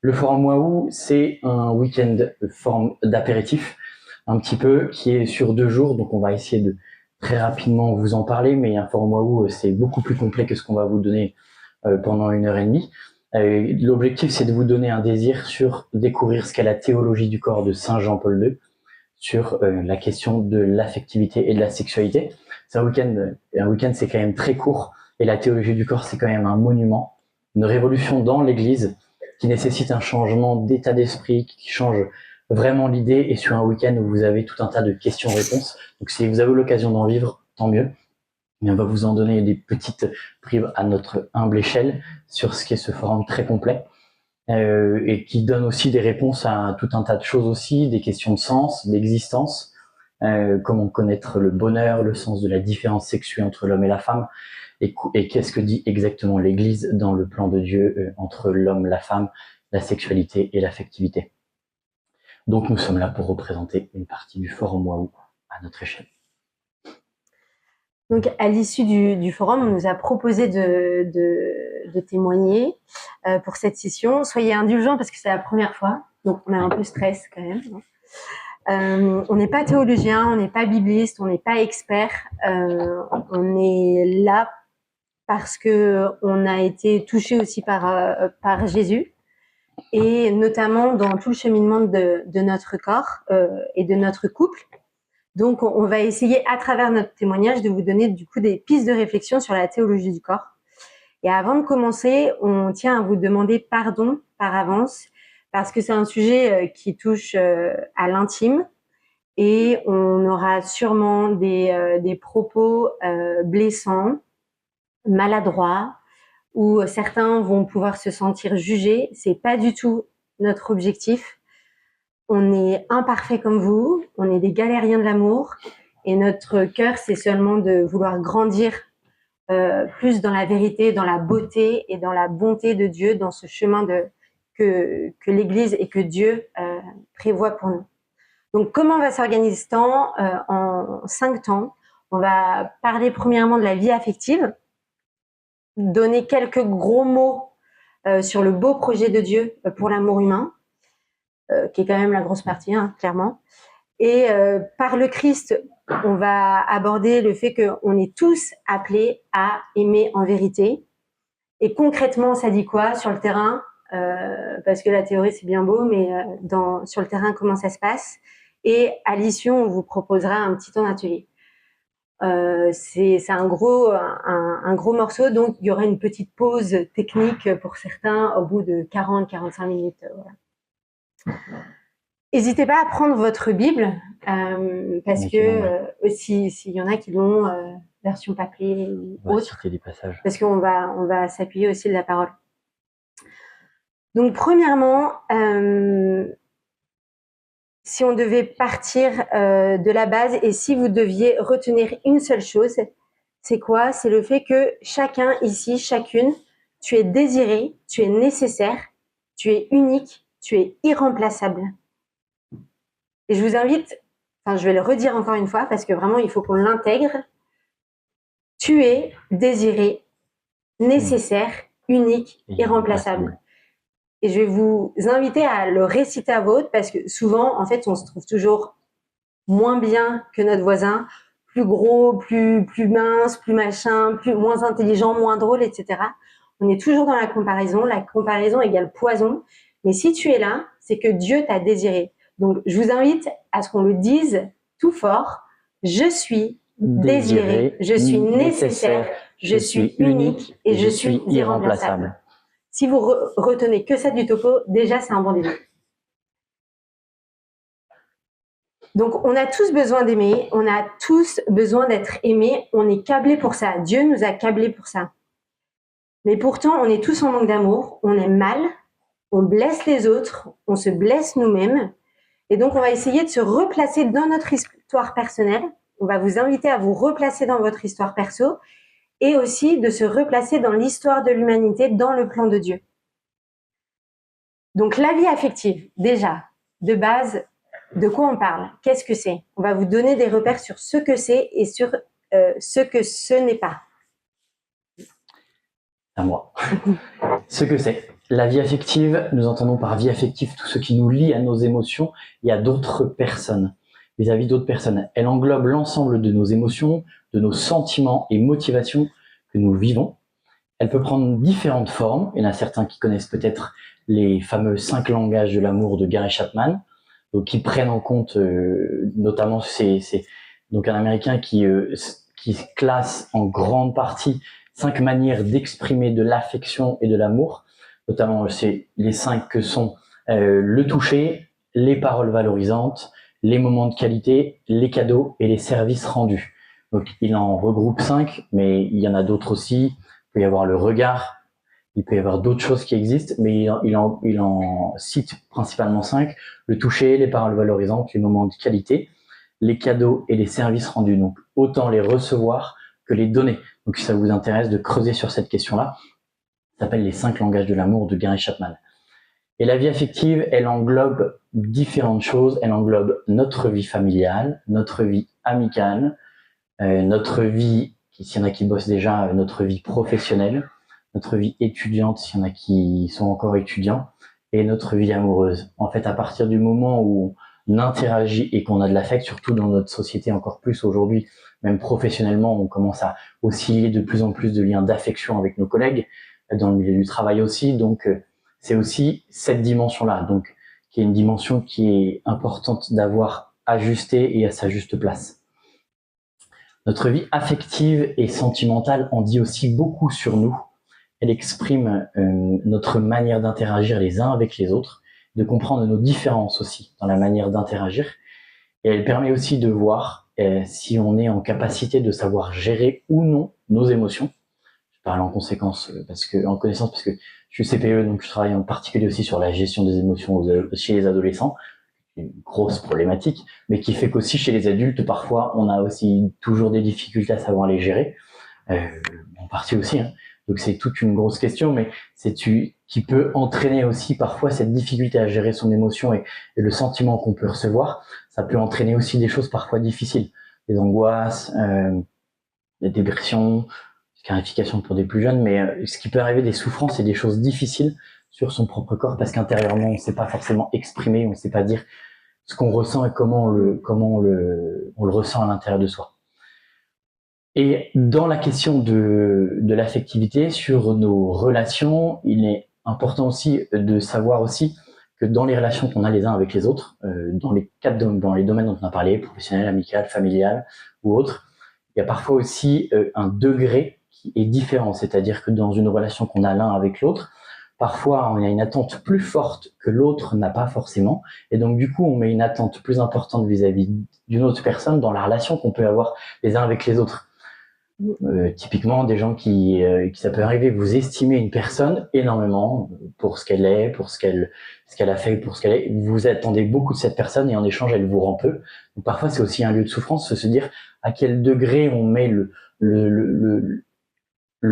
Le Forum Waouh, c'est un week-end forme d'apéritif, un petit peu, qui est sur 2 jours. Donc, on va essayer de très rapidement vous en parler. Mais un Forum Waouh, c'est beaucoup plus complet que ce qu'on va vous donner pendant 1 heure et demie. L'objectif, c'est de vous donner un désir sur découvrir ce qu'est la théologie du corps de Saint Jean-Paul II, sur la question de l'affectivité et de la sexualité. C'est un week-end, c'est quand même très court, et la théologie du corps, c'est quand même un monument, une révolution dans l'Église qui nécessite un changement d'état d'esprit, qui change vraiment l'idée, et sur un week-end où vous avez tout un tas de questions-réponses. Donc si vous avez l'occasion d'en vivre, tant mieux. Et on va vous en donner des petites bribes à notre humble échelle sur ce qu'est ce forum très complet. Et qui donne aussi des réponses à tout un tas de choses aussi, des questions de sens, d'existence, comment connaître le bonheur, le sens de la différence sexuelle entre l'homme et la femme, et qu'est-ce que dit exactement l'Église dans le plan de Dieu entre l'homme, la femme, la sexualité et l'affectivité. Donc nous sommes là pour représenter une partie du Forum Waouh à notre échelle. Donc, à l'issue du forum, on nous a proposé de témoigner pour cette session. Soyez indulgents parce que c'est la première fois, donc on a un peu stress quand même. On n'est pas théologien, on n'est pas bibliste, on n'est pas expert. On est là parce que on a été touché aussi par Jésus, et notamment dans tout le cheminement de notre corps et de notre couple. Donc, on va essayer, à travers notre témoignage, de vous donner du coup des pistes de réflexion sur la théologie du corps. Et avant de commencer, on tient à vous demander pardon par avance, parce que c'est un sujet qui touche à l'intime, et on aura sûrement des propos blessants, maladroits, où certains vont pouvoir se sentir jugés. C'est pas du tout notre objectif. On est imparfait comme vous, on est des galériens de l'amour, et notre cœur, c'est seulement de vouloir grandir plus dans la vérité, dans la beauté et dans la bonté de Dieu, dans ce chemin que l'Église et que Dieu prévoit pour nous. Donc, comment va s'organiser ce temps en 5 temps? On va parler premièrement de la vie affective, donner quelques gros mots sur le beau projet de Dieu pour l'amour humain, qui est quand même la grosse partie, hein, clairement. Et par le Christ, on va aborder le fait qu'on est tous appelés à aimer en vérité. Et concrètement, ça dit quoi sur le terrain? Parce que la théorie, c'est bien beau, mais sur le terrain, comment ça se passe? Et à l'issue, on vous proposera un petit temps d'atelier. C'est un gros morceau, donc il y aura une petite pause technique pour certains au bout de 40-45 minutes. Voilà. N'hésitez pas à prendre votre Bible, parce que s'il y en a qui l'ont version papier ou autre, parce qu'on va s'appuyer aussi de la parole. Donc premièrement, si on devait partir de la base, et si vous deviez retenir une seule chose, c'est quoi? C'est le fait que chacun ici, chacune, tu es désiré, tu es nécessaire, tu es unique, tu es irremplaçable. Et je vous invite, je vais le redire encore une fois, parce que vraiment, il faut qu'on l'intègre. Tu es désiré, nécessaire, unique, irremplaçable. Et je vais vous inviter à le réciter à voix haute, parce que souvent, en fait, on se trouve toujours moins bien que notre voisin, plus gros, plus mince, plus machin, moins intelligent, moins drôle, etc. On est toujours dans la comparaison égale poison. Mais si tu es là, c'est que Dieu t'a désiré. Donc, je vous invite à ce qu'on le dise tout fort. Je suis désiré, je suis nécessaire, je suis unique et je suis irremplaçable. Si vous retenez que ça du topo, déjà, c'est un bon début. Donc, on a tous besoin d'aimer, on a tous besoin d'être aimés, on est câblés pour ça. Dieu nous a câblés pour ça. Mais pourtant, on est tous en manque d'amour, on est mal, on blesse les autres, on se blesse nous-mêmes. Et donc, on va essayer de se replacer dans notre histoire personnelle. On va vous inviter à vous replacer dans votre histoire perso, et aussi de se replacer dans l'histoire de l'humanité, dans le plan de Dieu. Donc, la vie affective, déjà, de base, de quoi on parle? Qu'est-ce que c'est? On va vous donner des repères sur ce que c'est et sur ce que ce n'est pas. À moi. Ce que c'est. La vie affective, nous entendons par vie affective tout ce qui nous lie à nos émotions et à d'autres personnes, vis-à-vis d'autres personnes. Elle englobe l'ensemble de nos émotions, de nos sentiments et motivations que nous vivons. Elle peut prendre différentes formes. Il y en a certains qui connaissent peut-être les fameux 5 langages de l'amour de Gary Chapman, donc qui prennent en compte notamment c'est donc un Américain qui classe en grande partie 5 manières d'exprimer de l'affection et de l'amour. Notamment, c'est les 5 que sont le toucher, les paroles valorisantes, les moments de qualité, les cadeaux et les services rendus. Donc, il en regroupe 5, mais il y en a d'autres aussi. Il peut y avoir le regard, il peut y avoir d'autres choses qui existent, mais il en cite principalement 5. Le toucher, les paroles valorisantes, les moments de qualité, les cadeaux et les services rendus. Donc, autant les recevoir que les donner. Donc, si ça vous intéresse de creuser sur cette question-là, ça s'appelle les 5 langages de l'amour de Gary Chapman. Et la vie affective, elle englobe différentes choses. Elle englobe notre vie familiale, notre vie amicale, notre vie, s'il y en a qui bossent déjà, notre vie professionnelle, notre vie étudiante, s'il y en a qui sont encore étudiants, et notre vie amoureuse. En fait, à partir du moment où on interagit et qu'on a de l'affect, surtout dans notre société encore plus aujourd'hui, même professionnellement, on commence à osciller de plus en plus de liens d'affection avec nos collègues, dans le milieu du travail aussi. Donc, c'est aussi cette dimension-là, donc qui est une dimension qui est importante d'avoir ajustée et à sa juste place. Notre vie affective et sentimentale en dit aussi beaucoup sur nous. Elle exprime notre manière d'interagir les uns avec les autres, de comprendre nos différences aussi dans la manière d'interagir. Et elle permet aussi de voir si on est en capacité de savoir gérer ou non nos émotions. Je parle en connaissance parce que je suis CPE, donc je travaille en particulier aussi sur la gestion des émotions chez les adolescents. Une grosse problématique, mais qui fait qu'aussi chez les adultes, parfois, on a aussi toujours des difficultés à savoir les gérer, en partie aussi. Hein. Donc c'est toute une grosse question, mais qui peut entraîner aussi parfois cette difficulté à gérer son émotion et le sentiment qu'on peut recevoir. Ça peut entraîner aussi des choses parfois difficiles, des angoisses, des dépressions, scarification pour des plus jeunes, mais ce qui peut arriver des souffrances et des choses difficiles sur son propre corps parce qu'intérieurement on ne sait pas forcément exprimer, on ne sait pas dire ce qu'on ressent et comment on le ressent à l'intérieur de soi. Et dans la question de l'affectivité sur nos relations, il est important aussi de savoir aussi que dans les relations qu'on a les uns avec les autres, dans les domaines dont on a parlé, professionnel, amical, familial ou autre, il y a parfois aussi un degré qui est différent, c'est-à-dire que dans une relation qu'on a l'un avec l'autre, parfois on a une attente plus forte que l'autre n'a pas forcément, et donc du coup on met une attente plus importante vis-à-vis d'une autre personne dans la relation qu'on peut avoir les uns avec les autres. Typiquement des gens qui ça peut arriver, vous estimez une personne énormément pour ce qu'elle est, pour ce qu'elle a fait, pour ce qu'elle est, vous attendez beaucoup de cette personne et en échange elle vous rend peu. Donc parfois c'est aussi un lieu de souffrance, se dire à quel degré on met le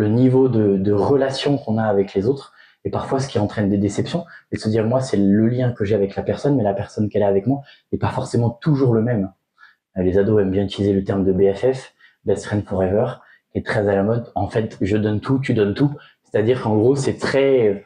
niveau de relation qu'on a avec les autres, et parfois ce qui entraîne des déceptions, et de se dire moi c'est le lien que j'ai avec la personne, mais la personne qu'elle a avec moi n'est pas forcément toujours le même. Les ados aiment bien utiliser le terme de BFF, Best Friend Forever, qui est très à la mode. En fait, je donne tout, tu donnes tout. C'est-à-dire qu'en gros, c'est très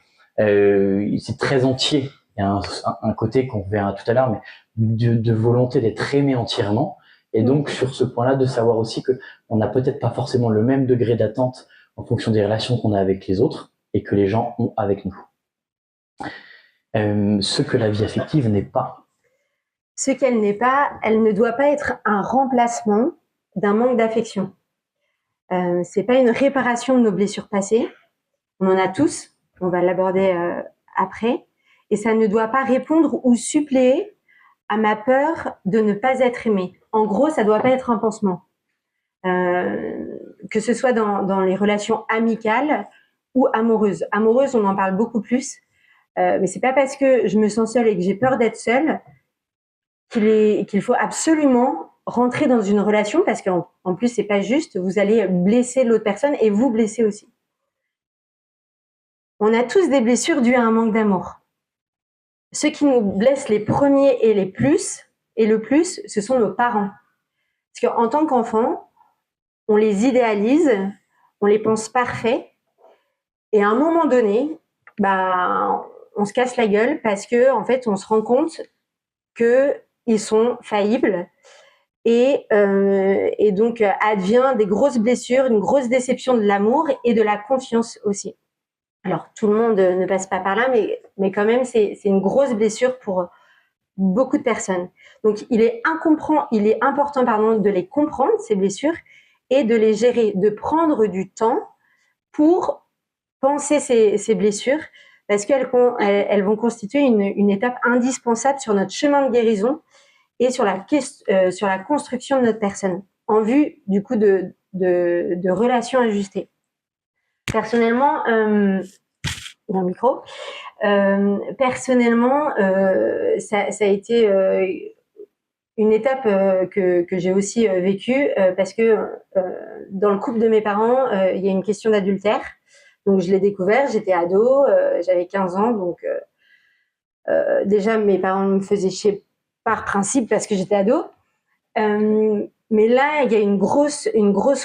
entier. Il y a un côté qu'on verra tout à l'heure, mais de volonté d'être aimé entièrement. Et donc, sur ce point-là, de savoir aussi que on n'a peut-être pas forcément le même degré d'attente en fonction des relations qu'on a avec les autres et que les gens ont avec nous. Ce que la vie affective n'est pas. Ce qu'elle n'est pas, elle ne doit pas être un remplacement d'un manque d'affection. C'est pas une réparation de nos blessures passées. On en a tous. On va l'aborder après. Et ça ne doit pas répondre ou suppléer à ma peur de ne pas être aimée. En gros, ça doit pas être un pansement. Que ce soit dans les relations amicales ou amoureuses. Amoureuses, on en parle beaucoup plus. Mais c'est pas parce que je me sens seule et que j'ai peur d'être seule qu'il faut absolument rentrer dans une relation, parce qu'en plus c'est pas juste, vous allez blesser l'autre personne et vous blesser aussi. On a tous des blessures dues à un manque d'amour. Ceux qui nous blessent les premiers et le plus, ce sont nos parents. Parce qu'en tant qu'enfant, on les idéalise, on les pense parfaits, et à un moment donné, on se casse la gueule parce que en fait, on se rend compte que ils sont faillibles et donc advient des grosses blessures, une grosse déception de l'amour et de la confiance aussi. Alors tout le monde ne passe pas par là, mais quand même c'est une grosse blessure pour beaucoup de personnes. Donc il est important de les comprendre ces blessures et de les gérer, de prendre du temps pour penser ces blessures parce qu'elles vont constituer une étape indispensable sur notre chemin de guérison et sur la construction de notre personne en vue du coup de relations ajustées. Personnellement, il y a un micro. Personnellement, ça a été une étape que j'ai aussi vécue parce que dans le couple de mes parents, il y a une question d'adultère. Donc je l'ai découvert, j'étais ado, j'avais 15 ans, donc déjà mes parents me faisaient chier par principe parce que j'étais ado. Mais là, il y a une grosse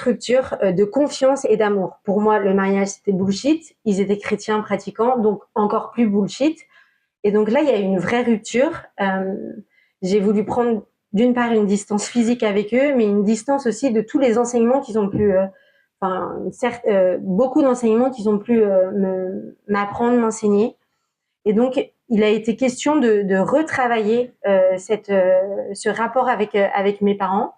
rupture de confiance et d'amour. Pour moi, le mariage, c'était bullshit. Ils étaient chrétiens pratiquants, donc encore plus bullshit. Et donc là, il y a une vraie rupture. J'ai voulu prendre d'une part une distance physique avec eux, mais une distance aussi de tous les enseignements qu'ils ont pu, beaucoup d'enseignements qu'ils ont pu m'apprendre, m'enseigner. Et donc, il a été question de retravailler ce rapport avec mes parents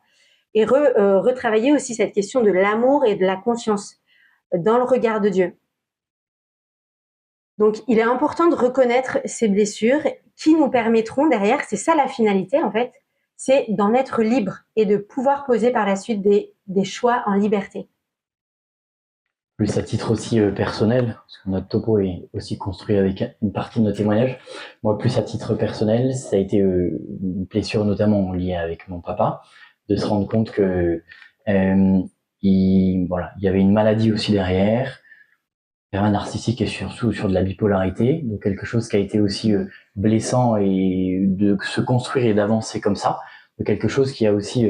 et retravailler aussi cette question de l'amour et de la confiance dans le regard de Dieu. Donc, il est important de reconnaître ces blessures qui nous permettront derrière, c'est ça la finalité en fait, c'est d'en être libre et de pouvoir poser par la suite des choix en liberté. Plus à titre aussi personnel, parce que notre topo est aussi construit avec une partie de nos témoignages. Moi, plus à titre personnel, ça a été une blessure notamment liée avec mon papa, de se rendre compte que il y avait une maladie aussi derrière, un narcissique et surtout sur de la bipolarité, donc quelque chose qui a été aussi blessant et de se construire et d'avancer comme ça, donc quelque chose qui a aussi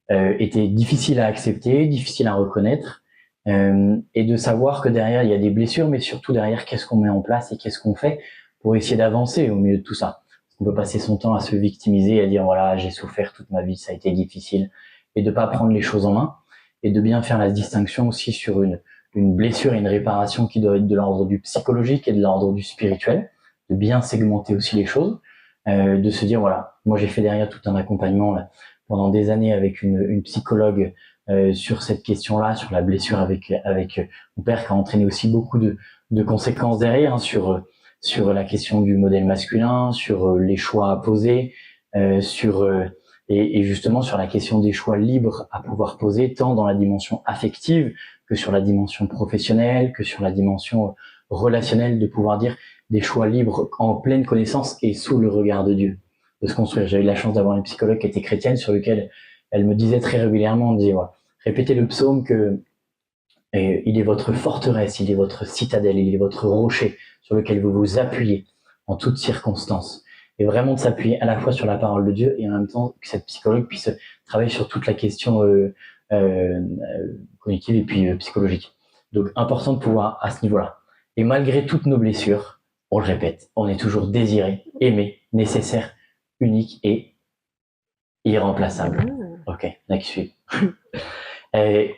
été difficile à accepter, difficile à reconnaître. Et de savoir que derrière il y a des blessures, mais surtout derrière qu'est-ce qu'on met en place et qu'est-ce qu'on fait pour essayer d'avancer au milieu de tout ça. On peut passer son temps à se victimiser, à dire voilà j'ai souffert toute ma vie, ça a été difficile, et de pas prendre les choses en main et de bien faire la distinction aussi sur une blessure et une réparation qui doit être de l'ordre du psychologique et de l'ordre du spirituel, de bien segmenter aussi les choses, de se dire voilà moi j'ai fait derrière tout un accompagnement là, pendant des années avec une psychologue sur cette question-là, sur la blessure avec mon père qui a entraîné aussi beaucoup de conséquences derrière, hein, sur la question du modèle masculin, sur les choix à poser, et justement sur la question des choix libres à pouvoir poser, tant dans la dimension affective que sur la dimension professionnelle, que sur la dimension relationnelle, de pouvoir dire des choix libres en pleine connaissance et sous le regard de Dieu, de se construire. J'ai eu la chance d'avoir une psychologue qui était chrétienne sur lequel elle me disait très régulièrement, elle me disait, ouais, répétez le psaume que il est votre forteresse, il est votre citadelle, il est votre rocher sur lequel vous vous appuyez en toutes circonstances. Et vraiment de s'appuyer à la fois sur la parole de Dieu et en même temps que cette psychologue puisse travailler sur toute la question cognitive et puis psychologique. Donc important de pouvoir à ce niveau-là. Et malgré toutes nos blessures, on le répète, on est toujours désiré, aimé, nécessaire, unique et irremplaçable. Ok, next suite.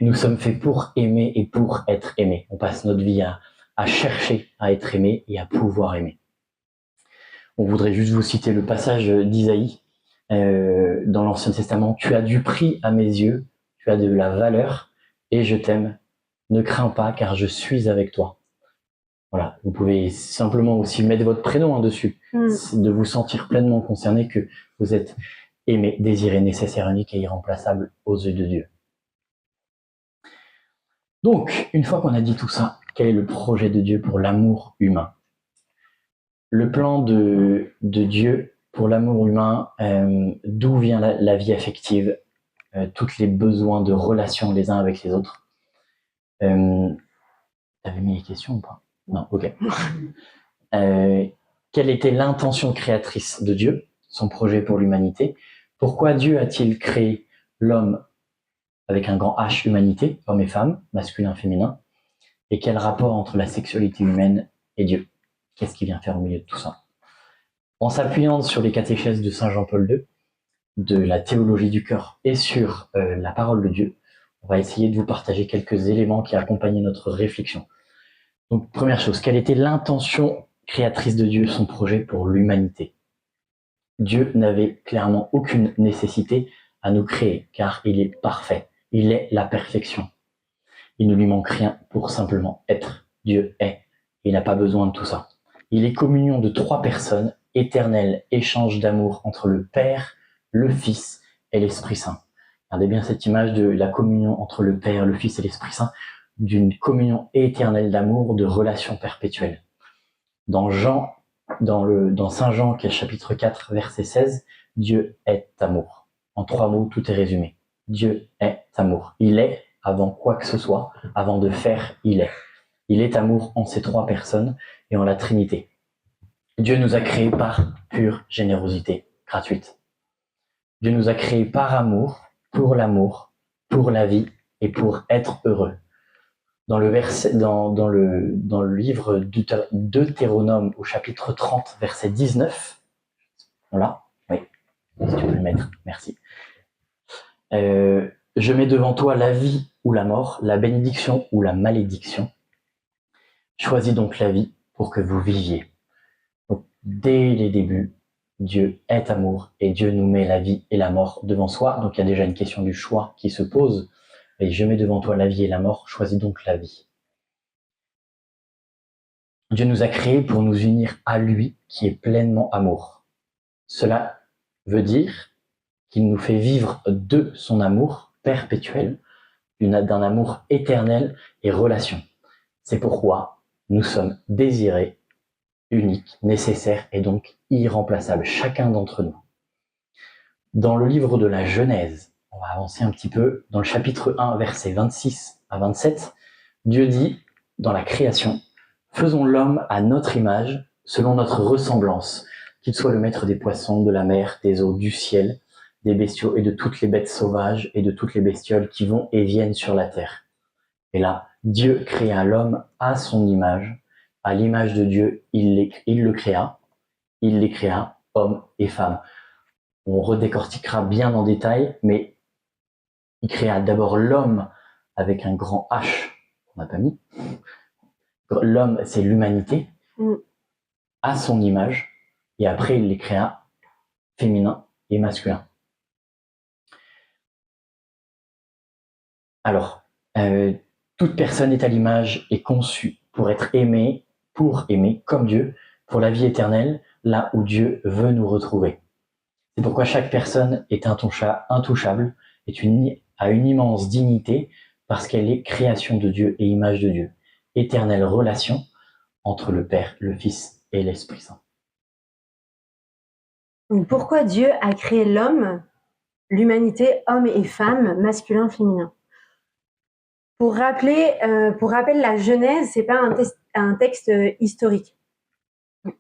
Nous sommes faits pour aimer et pour être aimés. On passe notre vie à chercher à être aimé et à pouvoir aimer. On voudrait juste vous citer le passage d'Isaïe dans l'Ancien Testament. Tu as du prix à mes yeux, tu as de la valeur et je t'aime. Ne crains pas car je suis avec toi. Voilà, vous pouvez simplement aussi mettre votre prénom dessus, de vous sentir pleinement concerné que vous êtes aimé, désiré, nécessaire, unique et irremplaçable aux yeux de Dieu. Donc, une fois qu'on a dit tout ça, quel est le projet de Dieu pour l'amour humain? Le plan de Dieu pour l'amour humain, d'où vient la vie affective, tous les besoins de relation les uns avec les autres. T'avais mis les questions ou pas? Non, ok. Quelle était l'intention créatrice de Dieu, son projet pour l'humanité? Pourquoi Dieu a-t-il créé l'homme avec un grand H, humanité, hommes et femmes, masculin, féminin? Et quel rapport entre la sexualité humaine et Dieu? qu'est-ce qu'il vient faire au milieu de tout ça? En s'appuyant sur les catéchèses de Saint Jean-Paul II, de la théologie du cœur et sur la parole de Dieu, on va essayer de vous partager quelques éléments qui accompagnent notre réflexion. Donc, première chose, quelle était l'intention créatrice de Dieu, son projet pour l'humanité? Dieu n'avait clairement aucune nécessité à nous créer, car il est parfait, il est la perfection. Il ne lui manque rien pour simplement être. Dieu est. Il n'a pas besoin de tout ça. Il est communion de trois personnes, éternel échange d'amour entre le Père, le Fils et l'Esprit Saint. Regardez bien cette image de la communion entre le Père, le Fils et l'Esprit Saint, d'une communion éternelle d'amour, de relation perpétuelle. Dans Saint Jean, qui est chapitre 4, verset 16, Dieu est amour. En 3 mots, tout est résumé. Dieu est amour. Il est avant quoi que ce soit, avant de faire, il est. Il est amour en ces 3 personnes et en la Trinité. Dieu nous a créés par pure générosité gratuite. Dieu nous a créés par amour, pour l'amour, pour la vie et pour être heureux. Dans le livre Deutéronome au chapitre 30, verset 19, voilà, oui, si tu peux le mettre, merci. Je mets devant toi la vie ou la mort, la bénédiction ou la malédiction. Choisis donc la vie pour que vous viviez. Donc, dès les débuts, Dieu est amour et Dieu nous met la vie et la mort devant soi. Donc il y a déjà une question du choix qui se pose. Et je mets devant toi la vie et la mort, choisis donc la vie. Dieu nous a créés pour nous unir à lui qui est pleinement amour. Cela veut dire qu'il nous fait vivre de son amour perpétuel, d'un amour éternel et relation. C'est pourquoi nous sommes désirés, uniques, nécessaires et donc irremplaçables, chacun d'entre nous. Dans le livre de la Genèse, on va avancer un petit peu, dans le chapitre 1, versets 26 à 27, Dieu dit, dans la création, « Faisons l'homme à notre image, selon notre ressemblance, qu'il soit le maître des poissons, de la mer, des eaux, du ciel, des bestiaux et de toutes les bêtes sauvages et de toutes les bestioles qui vont et viennent sur la terre. » Et là, Dieu créa l'homme à son image, à l'image de Dieu, il les créa, hommes et femmes. On redécortiquera bien en détail, mais il créa d'abord l'homme avec un grand H, on n'a pas mis. L'homme, c'est l'humanité, à son image, et après il les créa féminin et masculin. Alors, toute personne est à l'image et conçue pour être aimée, pour aimer comme Dieu, pour la vie éternelle, là où Dieu veut nous retrouver. C'est pourquoi chaque personne est intouchable, a une immense dignité, parce qu'elle est création de Dieu et image de Dieu. Éternelle relation entre le Père, le Fils et l'Esprit Saint. Pourquoi Dieu a créé l'homme, l'humanité, homme et femme, masculin, féminin? Pour rappel, la Genèse, c'est pas un texte historique.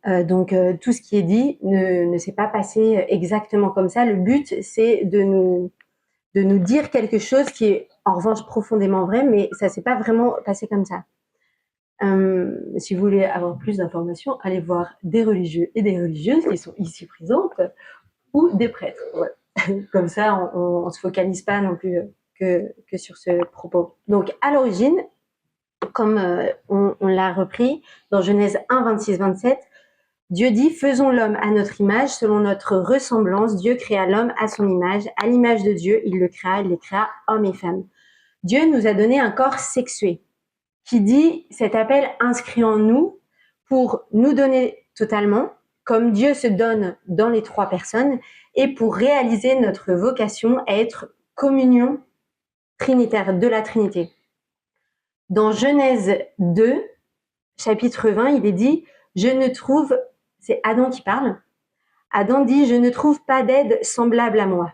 Donc tout ce qui est dit ne s'est pas passé exactement comme ça. Le but, c'est de nous dire quelque chose qui est en revanche profondément vrai, mais ça s'est pas vraiment passé comme ça. Si vous voulez avoir plus d'informations, allez voir des religieux et des religieuses qui sont ici présentes ou des prêtres. Ouais. Comme ça, on se focalise pas non plus que sur ce propos. Donc à l'origine, comme on l'a repris dans Genèse 1, 26, 27, Dieu dit « Faisons l'homme à notre image, selon notre ressemblance. Dieu créa l'homme à son image. À l'image de Dieu, il les créa hommes et femmes. » Dieu nous a donné un corps sexué, qui dit cet appel inscrit en nous pour nous donner totalement, comme Dieu se donne dans les 3 personnes, et pour réaliser notre vocation à être communion trinitaire de la Trinité. Dans Genèse 2, chapitre 20, il est dit « Je ne trouve » c'est Adam qui parle. Adam dit « Je ne trouve pas d'aide semblable à moi ».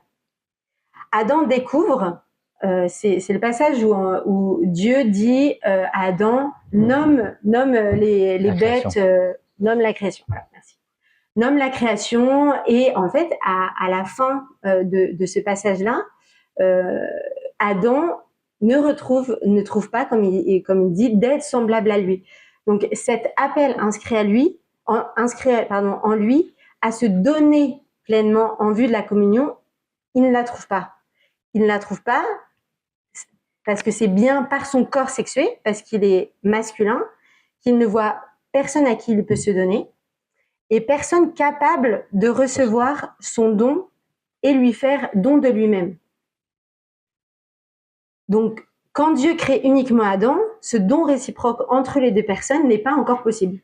Adam découvre, c'est le passage où Dieu dit à Adam « Nomme les bêtes, nomme la création ». Voilà, merci. Nomme la création, et en fait, à la fin de ce passage-là, Adam ne trouve pas, comme il dit, d'aide semblable à lui. Donc cet appel inscrit à lui en lui, à se donner pleinement en vue de la communion, il ne la trouve pas. Il ne la trouve pas parce que c'est bien par son corps sexué, parce qu'il est masculin, qu'il ne voit personne à qui il peut se donner et personne capable de recevoir son don et lui faire don de lui-même. Donc, quand Dieu crée uniquement Adam, ce don réciproque entre les deux personnes n'est pas encore possible.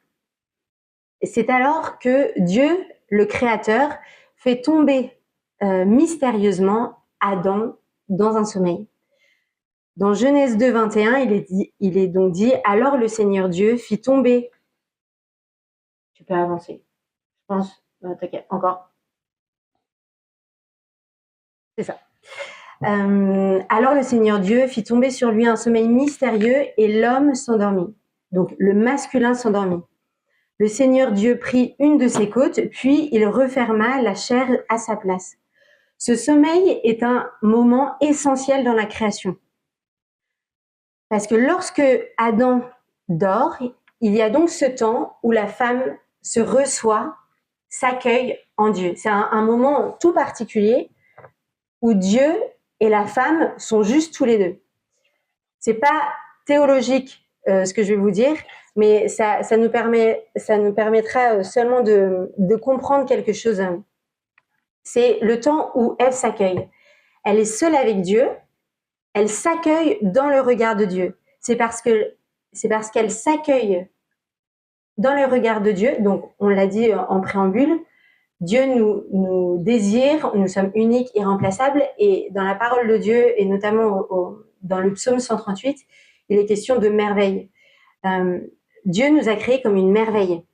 Et c'est alors que Dieu, le Créateur, fait tomber mystérieusement Adam dans un sommeil. Dans Genèse 2, 21, il est donc dit « Alors le Seigneur Dieu fit tomber… » Tu peux avancer. Je pense… T'inquiète, encore. C'est ça. Alors le Seigneur Dieu fit tomber sur lui un sommeil mystérieux et l'homme s'endormit. Donc le masculin s'endormit. Le Seigneur Dieu prit une de ses côtes, puis il referma la chair à sa place. Ce sommeil est un moment essentiel dans la création. Parce que lorsque Adam dort, il y a donc ce temps où la femme se reçoit, s'accueille en Dieu. C'est un moment tout particulier où Dieu et la femme sont juste tous les deux. C'est pas théologique ce que je vais vous dire, mais ça nous permettra seulement de comprendre quelque chose. C'est le temps où Ève s'accueille. Elle est seule avec Dieu, elle s'accueille dans le regard de Dieu. C'est parce qu'elle s'accueille dans le regard de Dieu, donc on l'a dit en préambule, Dieu nous désire, nous sommes uniques, irremplaçables, et dans la parole de Dieu, et notamment dans le psaume 138, il est question de merveille. Dieu nous a créés comme une merveille.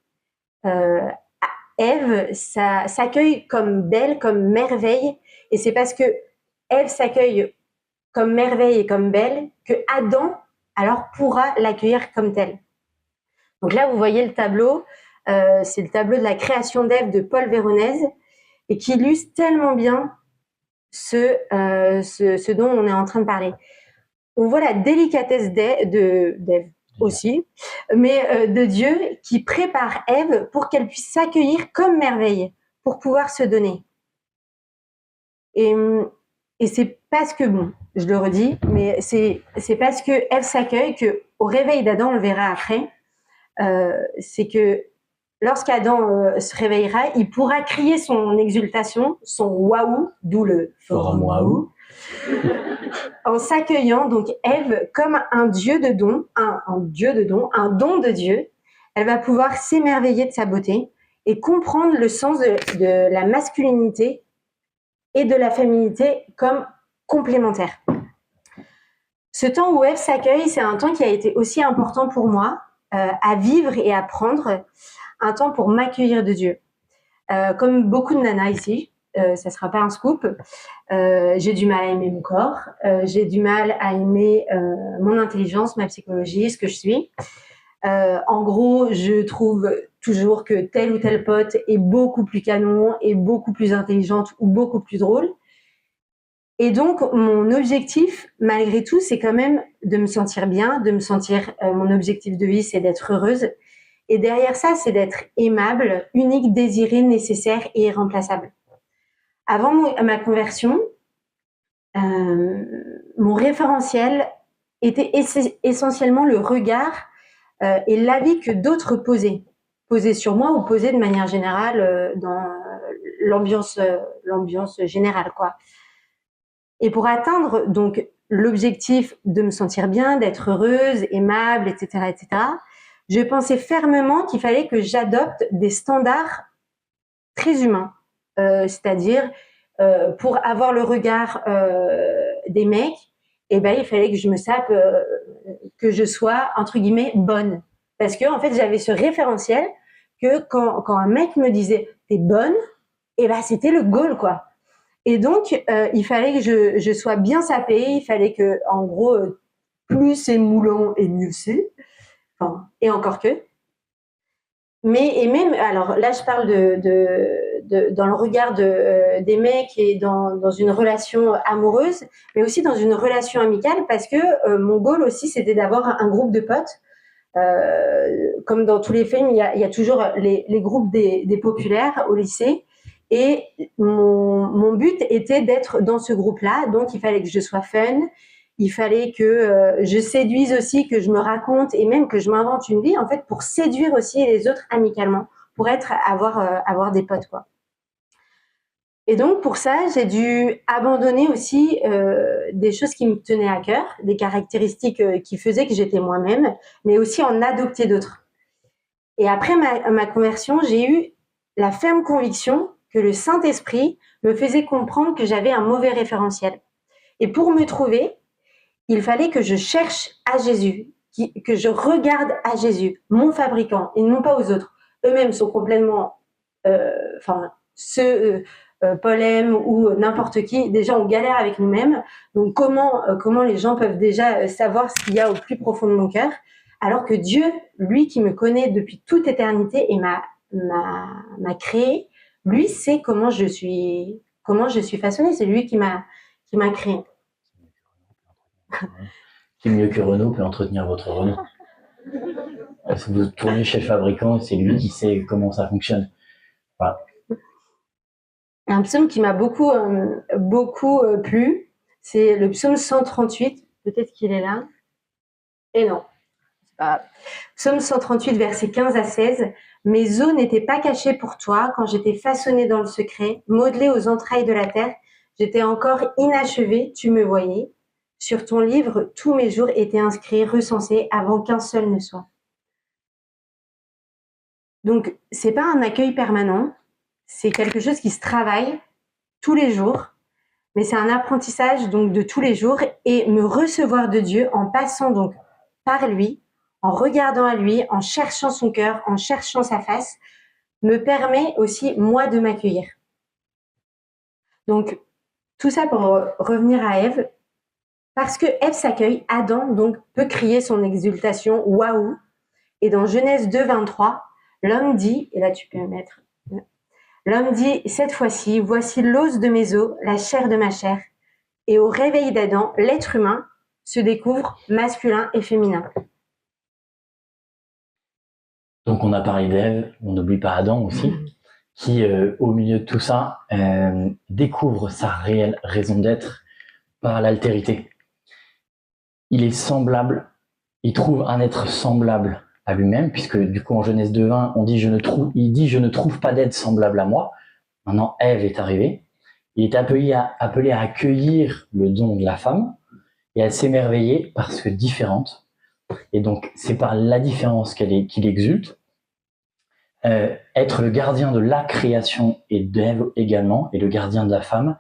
Ève s'accueille comme belle, comme merveille, et c'est parce que Ève s'accueille comme merveille et comme belle que Adam alors pourra l'accueillir comme telle. Donc là, vous voyez le tableau, c'est le tableau de la création d'Ève de Paul Véronèse et qui illustre tellement bien ce dont on est en train de parler. On voit la délicatesse d'Ève aussi, mais de Dieu qui prépare Ève pour qu'elle puisse s'accueillir comme merveille, pour pouvoir se donner. Et c'est parce que, bon, je le redis, mais c'est parce que Ève s'accueille qu'au réveil d'Adam, on le verra après, c'est que lorsqu'Adam se réveillera, il pourra crier son exultation, son waouh, d'où le forum waouh, en s'accueillant donc Ève comme un dieu de don, un don de Dieu. Elle va pouvoir s'émerveiller de sa beauté et comprendre le sens de la masculinité et de la féminité comme complémentaires. Ce temps où Ève s'accueille, c'est un temps qui a été aussi important pour moi à vivre et à prendre, un temps pour m'accueillir de Dieu. Comme beaucoup de nanas ici, ça sera pas un scoop, j'ai du mal à aimer mon corps, j'ai du mal à aimer mon intelligence, ma psychologie, ce que je suis. En gros, je trouve toujours que tel ou tel pote est beaucoup plus canon, est beaucoup plus intelligente ou beaucoup plus drôle. Et donc, mon objectif, malgré tout, c'est quand même de me sentir bien, de me sentir… mon objectif de vie, c'est d'être heureuse. Et derrière ça, c'est d'être aimable, unique, désirée, nécessaire et irremplaçable. Avant ma conversion, mon référentiel était essentiellement le regard et l'avis que d'autres posaient sur moi ou posaient de manière générale dans l'ambiance générale, quoi. Et pour atteindre donc l'objectif de me sentir bien, d'être heureuse, aimable, etc., je pensais fermement qu'il fallait que j'adopte des standards très humains, c'est-à-dire pour avoir le regard des mecs, il fallait que je me sape, que je sois entre guillemets bonne, parce que en fait j'avais ce référentiel que quand un mec me disait t'es bonne, c'était le goal, quoi. Et donc, il fallait que je sois bien sapée, il fallait que, en gros, plus c'est moulant et mieux c'est. Enfin, et encore que. Et même, alors là, je parle dans le regard des mecs et dans une relation amoureuse, mais aussi dans une relation amicale, parce que mon goal aussi, c'était d'avoir un groupe de potes comme dans tous les films, il y a toujours les groupes des populaires au lycée. Et mon but était d'être dans ce groupe-là. Donc, il fallait que je sois fun. Il fallait que je séduise aussi, que je me raconte et même que je m'invente une vie, en fait, pour séduire aussi les autres amicalement, pour avoir des potes, quoi. Et donc, pour ça, j'ai dû abandonner aussi des choses qui me tenaient à cœur, des caractéristiques qui faisaient que j'étais moi-même, mais aussi en adopter d'autres. Et après ma conversion, j'ai eu la ferme conviction que le Saint-Esprit me faisait comprendre que j'avais un mauvais référentiel. Et pour me trouver, il fallait que je cherche à Jésus, que je regarde à Jésus, mon fabricant, et non pas aux autres. Eux-mêmes sont complètement, Paul M ou n'importe qui, déjà on galère avec nous-mêmes. Donc comment les gens peuvent déjà savoir ce qu'il y a au plus profond de mon cœur, alors que Dieu, lui qui me connaît depuis toute éternité et m'a créé, lui sait comment je suis façonnée. C'est lui qui m'a créé. Qui mieux que Renault peut entretenir votre Renault? Si vous tournez chez le fabricant, c'est lui qui sait comment ça fonctionne. Voilà. Un psaume qui m'a beaucoup plu, c'est le psaume 138. Peut-être qu'il est là. Et non. Psaume 138, versets 15 à 16. Mes os n'étaient pas cachés pour toi quand j'étais façonné dans le secret, modelé aux entrailles de la terre. J'étais encore inachevé, tu me voyais. Sur ton livre, tous mes jours étaient inscrits, recensés, avant qu'un seul ne soit. Donc, c'est pas un accueil permanent, c'est quelque chose qui se travaille tous les jours, mais c'est un apprentissage donc de tous les jours, et me recevoir de Dieu en passant donc par lui, en regardant à lui, en cherchant son cœur, en cherchant sa face, me permet aussi moi de m'accueillir. Donc tout ça pour revenir à Ève, parce que Ève s'accueille, Adam donc peut crier son exultation, waouh. Et dans Genèse 2, 23, l'homme dit, et là tu peux mettre, l'homme dit cette fois-ci, voici l'os de mes os, la chair de ma chair. Et au réveil d'Adam, l'être humain se découvre masculin et féminin. Donc on a parlé d'Ève, on n'oublie pas Adam aussi, qui au milieu de tout ça découvre sa réelle raison d'être par l'altérité. Il est semblable, il trouve un être semblable à lui-même, puisque du coup en Genèse 2:20, il dit je ne trouve pas d'être semblable à moi. Maintenant Ève est arrivée. Il est appelé à accueillir le don de la femme et à s'émerveiller parce que différente. Et donc c'est par la différence qu'il exulte. Être le gardien de la création et d'Ève également, et le gardien de la femme,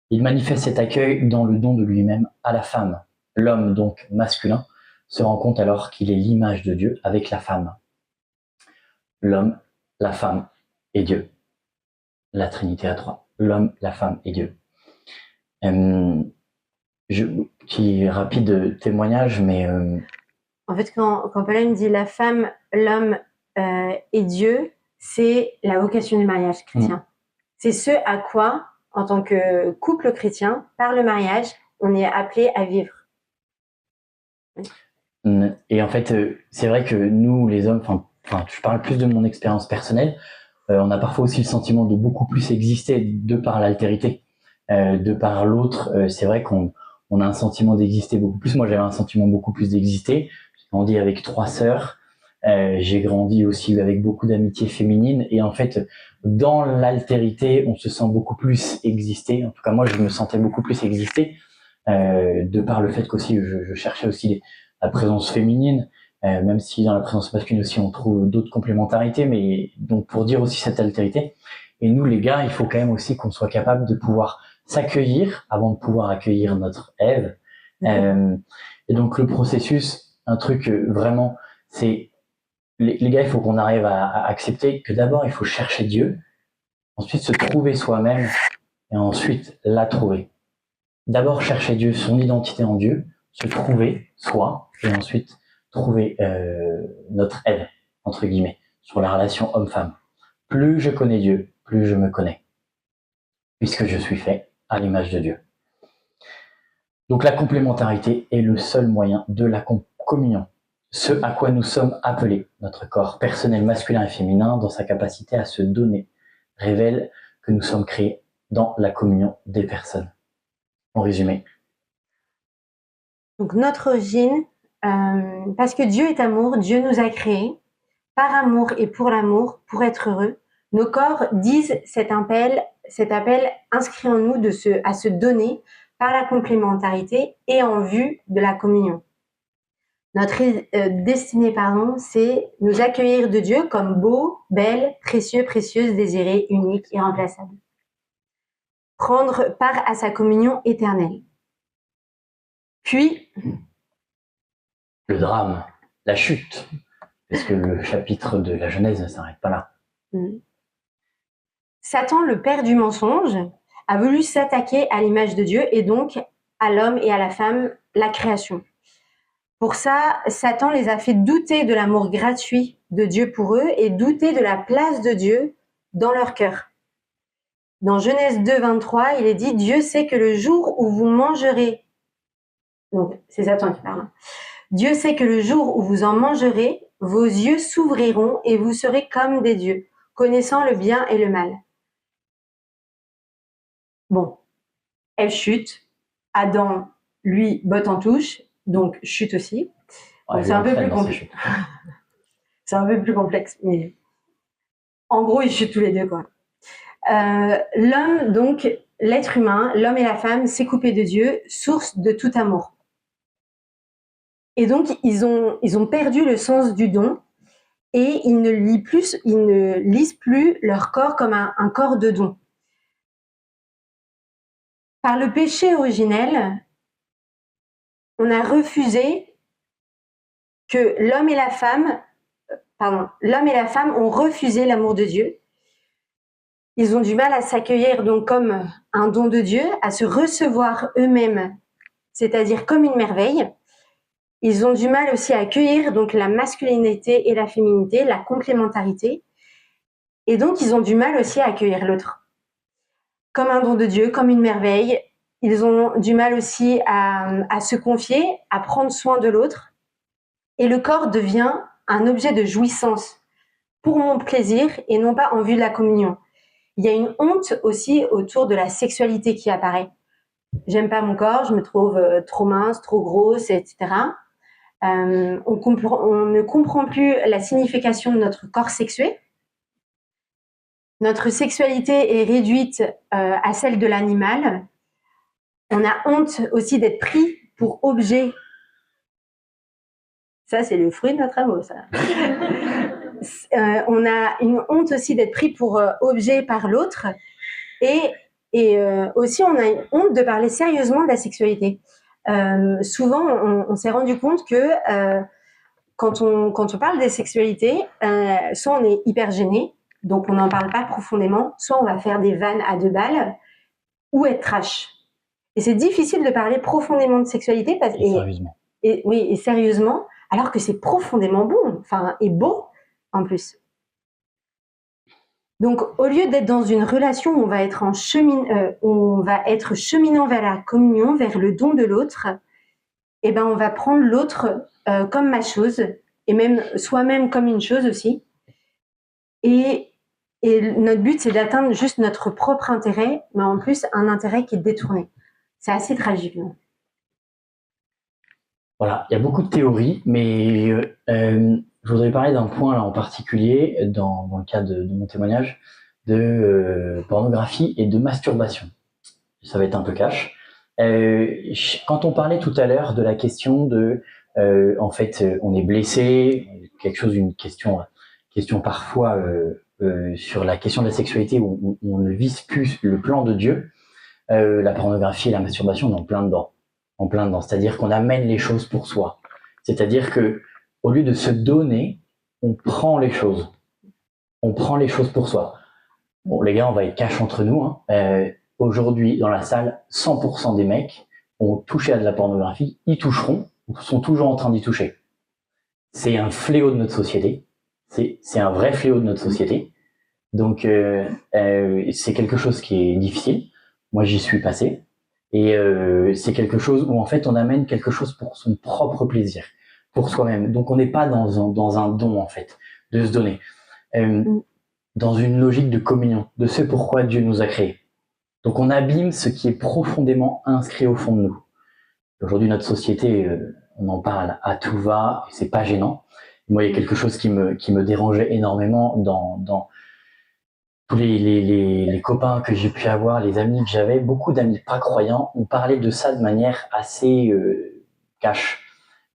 il manifeste cet accueil dans le don de lui-même à la femme. L'homme, donc masculin, se rend compte alors qu'il est l'image de Dieu avec la femme. L'homme, la femme et Dieu. La Trinité à trois. L'homme, la femme et Dieu. Petit rapide témoignage, mais... En fait, quand Paul dit la femme, l'homme et Dieu, c'est la vocation du mariage chrétien. C'est ce à quoi, en tant que couple chrétien, par le mariage, on est appelé à vivre. Et en fait, c'est vrai que nous, les hommes, je parle plus de mon expérience personnelle, on a parfois aussi le sentiment de beaucoup plus exister de par l'altérité, de par l'autre. C'est vrai qu'on a un sentiment d'exister beaucoup plus. Moi, j'avais un sentiment beaucoup plus d'exister. J'ai grandi avec 3 sœurs. J'ai grandi aussi avec beaucoup d'amitié féminine. Et en fait, dans l'altérité, on se sent beaucoup plus exister. En tout cas, moi, je me sentais beaucoup plus exister, de par le fait qu'aussi, je cherchais aussi la présence féminine. Même si dans la présence masculine aussi on trouve d'autres complémentarités, mais donc pour dire aussi cette altérité. Et nous les gars, il faut quand même aussi qu'on soit capable de pouvoir s'accueillir avant de pouvoir accueillir notre Ève. Et donc le processus, un truc vraiment, c'est les gars, il faut qu'on arrive à accepter que d'abord il faut chercher Dieu, ensuite se trouver soi-même et ensuite la trouver. D'abord chercher Dieu, son identité en Dieu, se trouver soi et ensuite trouver notre Ève, entre guillemets, sur la relation homme-femme. Plus je connais Dieu, plus je me connais, puisque je suis fait à l'image de Dieu. Donc la complémentarité est le seul moyen de la communion. ce à quoi nous sommes appelés, notre corps personnel masculin et féminin, dans sa capacité à se donner, révèle que nous sommes créés dans la communion des personnes. En résumé. Donc notre origine, parce que Dieu est amour, Dieu nous a créés par amour et pour l'amour, pour être heureux. Nos corps disent cet appel inscrit en nous à se donner par la complémentarité et en vue de la communion. Notre destinée, c'est nous accueillir de Dieu comme beaux, belles, précieux, précieuses, désirées, uniques, irremplaçables. Prendre part à sa communion éternelle. Puis, le drame, la chute, parce que le chapitre de la Genèse ne s'arrête pas là. Satan, le père du mensonge, a voulu s'attaquer à l'image de Dieu et donc à l'homme et à la femme, la création. Pour ça, Satan les a fait douter de l'amour gratuit de Dieu pour eux et douter de la place de Dieu dans leur cœur. Dans Genèse 2, 23, il est dit « Dieu sait que le jour où vous mangerez » donc c'est Satan qui parle. « Dieu sait que le jour où vous en mangerez, vos yeux s'ouvriront et vous serez comme des dieux, connaissant le bien et le mal. » Bon, elle chute. Adam, lui, botte en touche, donc chute aussi. Ouais, c'est un peu plus complexe. C'est un peu plus complexe, mais en gros, ils chutent tous les deux, quoi. L'homme, donc, l'être humain, l'homme et la femme, s'est coupé de Dieu, source de tout amour. Et donc, ils ont perdu le sens du don et ils ne lisent plus leur corps comme un corps de don. Par le péché originel, on a refusé que l'homme et la femme ont refusé l'amour de Dieu. Ils ont du mal à s'accueillir donc comme un don de Dieu, à se recevoir eux-mêmes, c'est-à-dire comme une merveille. Ils ont du mal aussi à accueillir donc la masculinité et la féminité, la complémentarité. Et donc, ils ont du mal aussi à accueillir l'autre comme un don de Dieu, comme une merveille. Ils ont du mal aussi à se confier, à prendre soin de l'autre. Et le corps devient un objet de jouissance pour mon plaisir et non pas en vue de la communion. Il y a une honte aussi autour de la sexualité qui apparaît. J'aime pas mon corps, je me trouve trop mince, trop grosse, etc. On ne comprend plus la signification de notre corps sexué. Notre sexualité est réduite à celle de l'animal. On a honte aussi d'être pris pour objet. Ça, c'est le fruit de notre amour, ça. On a une honte aussi d'être pris pour objet par l'autre. Et aussi, on a une honte de parler sérieusement de la sexualité. Souvent, on s'est rendu compte que quand on parle des sexualités, soit on est hyper gêné, donc on n'en parle pas profondément, soit on va faire des vannes à 2 balles, ou être trash. Et c'est difficile de parler profondément de sexualité sérieusement. Et sérieusement, alors que c'est profondément bon, et beau en plus. Donc, au lieu d'être dans une relation où on va être cheminant vers la communion, vers le don de l'autre, on va prendre l'autre comme ma chose, et même soi-même comme une chose aussi. Et notre but, c'est d'atteindre juste notre propre intérêt, mais en plus, un intérêt qui est détourné. C'est assez tragique, non ? Voilà, il y a beaucoup de théories, mais je voudrais parler d'un point là en particulier, dans le cadre de mon témoignage, de pornographie et de masturbation. Ça va être un peu cash. Quand on parlait tout à l'heure de la question de, en fait, on est blessé, une question parfois sur la question de la sexualité où on ne vise plus le plan de Dieu, la pornographie et la masturbation, on est en plein dedans. C'est-à-dire qu'on amène les choses pour soi. C'est-à-dire que au lieu de se donner, on prend les choses. On prend les choses pour soi. Bon, les gars, on va être cash entre nous. Aujourd'hui, dans la salle, 100% des mecs ont touché à de la pornographie, y toucheront, ou sont toujours en train d'y toucher. C'est un fléau de notre société. C'est un vrai fléau de notre société. Donc, c'est quelque chose qui est difficile. Moi, j'y suis passé. Et c'est quelque chose où, en fait, on amène quelque chose pour son propre plaisir. pour soi-même. Donc on n'est pas dans un don en fait, de se donner, dans une logique de communion, de ce pourquoi Dieu nous a créés. Donc on abîme ce qui est profondément inscrit au fond de nous. Aujourd'hui notre société, on en parle à tout va, et c'est pas gênant. Moi il y a quelque chose qui me dérangeait énormément dans tous les copains que j'ai pu avoir, les amis que j'avais, beaucoup d'amis pas croyants, on parlait de ça de manière assez cash.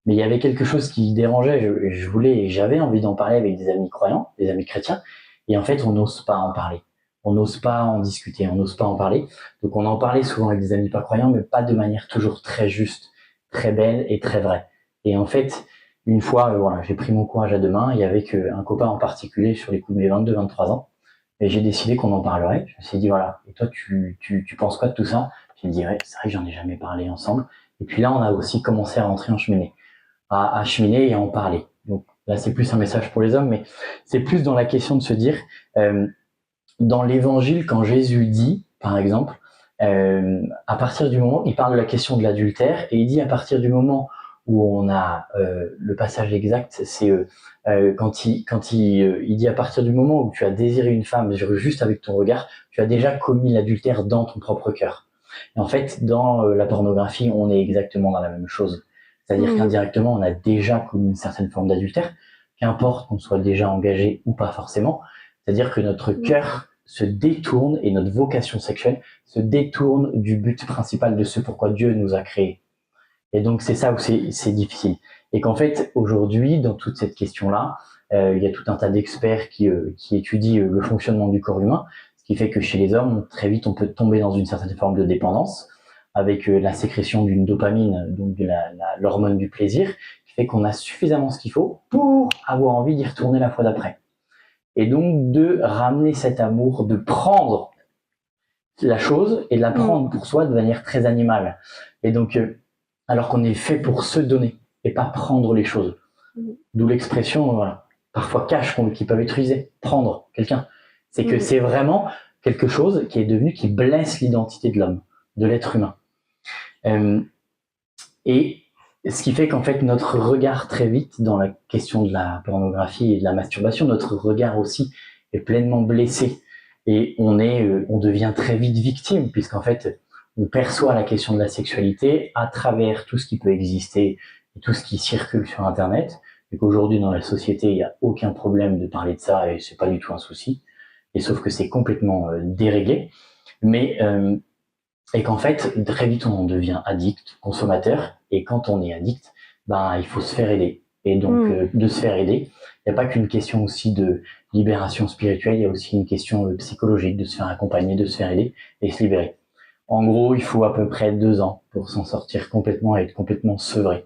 Mais il y avait quelque chose qui dérangeait, je voulais et j'avais envie d'en parler avec des amis croyants, des amis chrétiens, et en fait on n'ose pas en parler. On n'ose pas en discuter, on n'ose pas en parler. Donc on en parlait souvent avec des amis pas croyants, mais pas de manière toujours très juste, très belle et très vraie. Et en fait, une fois, voilà, j'ai pris mon courage à deux mains, et avec un copain en particulier sur les coups de mes 22-23 ans, et j'ai décidé qu'on en parlerait. Je me suis dit, voilà, et toi, tu penses quoi de tout ça? Je me dirais, c'est vrai que j'en ai jamais parlé ensemble. Et puis là, on a aussi commencé à rentrer en cheminée, à cheminer et à en parler. Donc là, c'est plus un message pour les hommes, mais c'est plus dans la question de se dire, dans l'évangile, quand Jésus dit, par exemple, à partir du moment, il parle de la question de l'adultère, et il dit à partir du moment où on a le passage exact, c'est quand il dit à partir du moment où tu as désiré une femme juste avec ton regard, tu as déjà commis l'adultère dans ton propre cœur. Et en fait, dans la pornographie, on est exactement dans la même chose. C'est-à-dire qu'indirectement, on a déjà commis une certaine forme d'adultère, qu'importe qu'on soit déjà engagé ou pas forcément. C'est-à-dire que notre cœur se détourne et notre vocation sexuelle se détourne du but principal de ce pourquoi Dieu nous a créés. Et donc c'est ça où c'est difficile. Et qu'en fait aujourd'hui dans toute cette question-là, il y a tout un tas d'experts qui étudient le fonctionnement du corps humain, ce qui fait que chez les hommes très vite on peut tomber dans une certaine forme de dépendance avec la sécrétion d'une dopamine, donc de l'hormone du plaisir, qui fait qu'on a suffisamment ce qu'il faut pour avoir envie d'y retourner la fois d'après. Et donc de ramener cet amour, de prendre la chose et de la prendre pour soi de manière très animale. Et donc alors qu'on est fait pour se donner et pas prendre les choses. D'où l'expression, voilà, parfois cash qui peuvent utiliser, prendre quelqu'un. C'est que c'est vraiment quelque chose qui est devenu, qui blesse l'identité de l'homme, de l'être humain. Et ce qui fait qu'en fait notre regard très vite dans la question de la pornographie et de la masturbation, notre regard aussi est pleinement blessé et on devient très vite victime puisqu'en fait on perçoit la question de la sexualité à travers tout ce qui peut exister et tout ce qui circule sur Internet. Et qu'aujourd'hui, dans la société, il n'y a aucun problème de parler de ça et c'est pas du tout un souci. Et sauf que c'est complètement déréglé. Mais, et qu'en fait, très vite, on en devient addict, consommateur. Et quand on est addict, ben, il faut se faire aider. Et donc, de se faire aider, il n'y a pas qu'une question aussi de libération spirituelle, il y a aussi une question psychologique, de se faire accompagner, de se faire aider et se libérer. En gros, il faut à peu près 2 ans pour s'en sortir complètement et être complètement sevré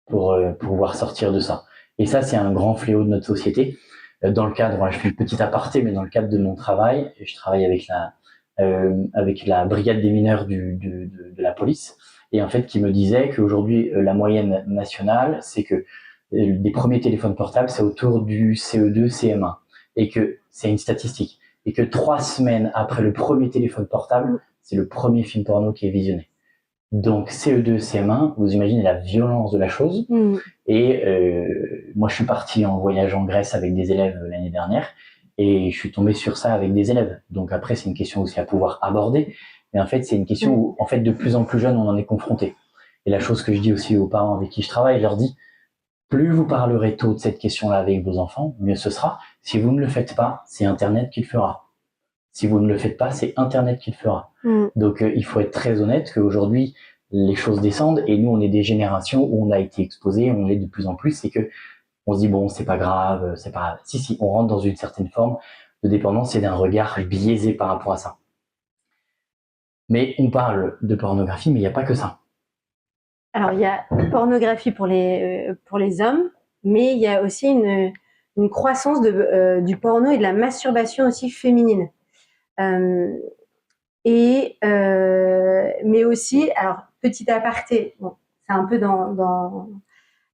pour pouvoir sortir de ça. Et ça, c'est un grand fléau de notre société. Dans le cadre, voilà, je fais une petite aparté, mais dans le cadre de mon travail, je travaille avec la brigade des mineurs de la police, et en fait, qui me disait qu'aujourd'hui, la moyenne nationale, c'est que des premiers téléphones portables, c'est autour du CE2, CM1, et que c'est une statistique, et que 3 semaines après le premier téléphone portable, c'est le premier film porno qui est visionné. Donc CE2, CM1, vous imaginez la violence de la chose. Et moi, je suis parti en voyage en Grèce avec des élèves l'année dernière, et je suis tombé sur ça avec des élèves. Donc après, c'est une question aussi à pouvoir aborder, mais en fait, c'est une question où, en fait, de plus en plus jeunes, on en est confronté. Et la chose que je dis aussi aux parents avec qui je travaille, je leur dis, plus vous parlerez tôt de cette question-là avec vos enfants, mieux ce sera. Si vous ne le faites pas, c'est Internet qui le fera. Si vous ne le faites pas, c'est Internet qui le fera. Donc, il faut être très honnête qu'aujourd'hui, les choses descendent et nous, on est des générations où on a été exposés, on l'est de plus en plus, c'est que on se dit, bon, c'est pas grave, c'est pas... Si, on rentre dans une certaine forme de dépendance et d'un regard biaisé par rapport à ça. Mais on parle de pornographie, mais il n'y a pas que ça. Alors, il y a pornographie pour les hommes, mais il y a aussi une croissance du porno et de la masturbation aussi féminine. Mais aussi, alors, petit aparté, bon, c'est un peu dans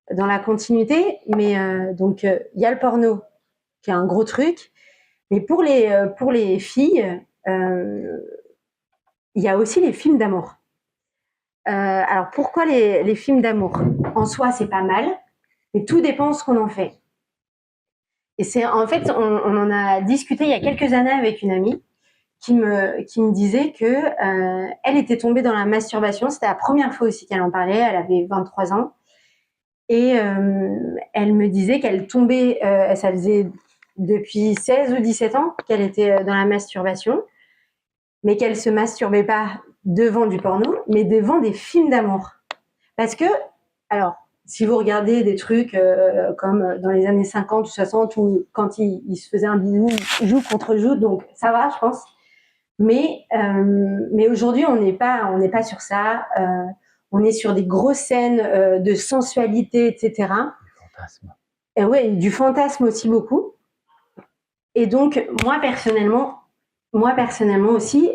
la continuité, mais donc il y a le porno qui est un gros truc, mais pour les filles, il y a aussi les films d'amour. Alors pourquoi les films d'amour? En soi, c'est pas mal, Mais tout dépend de ce qu'on en fait. Et c'est en fait, on en a discuté il y a quelques années avec une amie qui me disait que elle était tombée dans la masturbation. C'était la première fois aussi qu'elle en parlait. Elle avait 23 ans. Et elle me disait qu'elle tombait, ça faisait depuis 16 ou 17 ans qu'elle était dans la masturbation, mais qu'elle se masturbait pas devant du porno, mais devant des films d'amour. Parce que, alors, si vous regardez des trucs comme dans les années 50 ou 60, où quand il se faisait un bisou, joue contre joue, donc ça va, je pense. Mais aujourd'hui, on n'est pas sur ça. On est sur des grosses scènes de sensualité, etc. Fantasme. Et ouais, du fantasme aussi beaucoup. Et donc, moi personnellement aussi,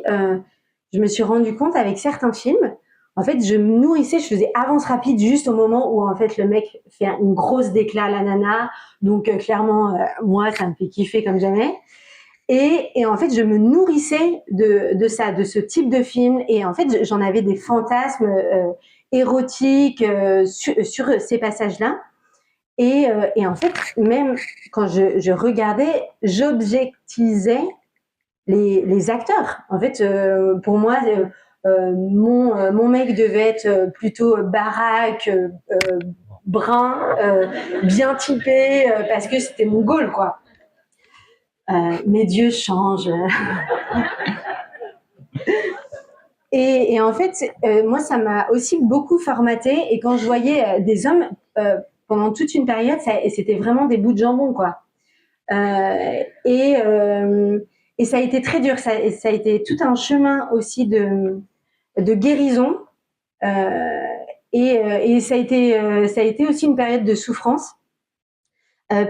je me suis rendu compte avec certains films, en fait, je me nourrissais, je faisais avance rapide juste au moment où en fait le mec fait une grosse déclat à la nana. Donc clairement, moi, ça me fait kiffer comme jamais. Et en fait, je me nourrissais de ça, de ce type de film. Et en fait, j'en avais des fantasmes érotiques sur ces passages-là. Et en fait, même quand je regardais, j'objectivisais les acteurs. En fait, pour moi, mon mec devait être plutôt baraque, brun, bien typé, parce que c'était mon goal, quoi. Mes dieux changent. Et en fait, moi, ça m'a aussi beaucoup formaté. Et quand je voyais des hommes pendant toute une période, c'était vraiment des bouts de jambon, quoi. Et ça a été très dur. Ça a été tout un chemin aussi de guérison. Et ça a été aussi une période de souffrance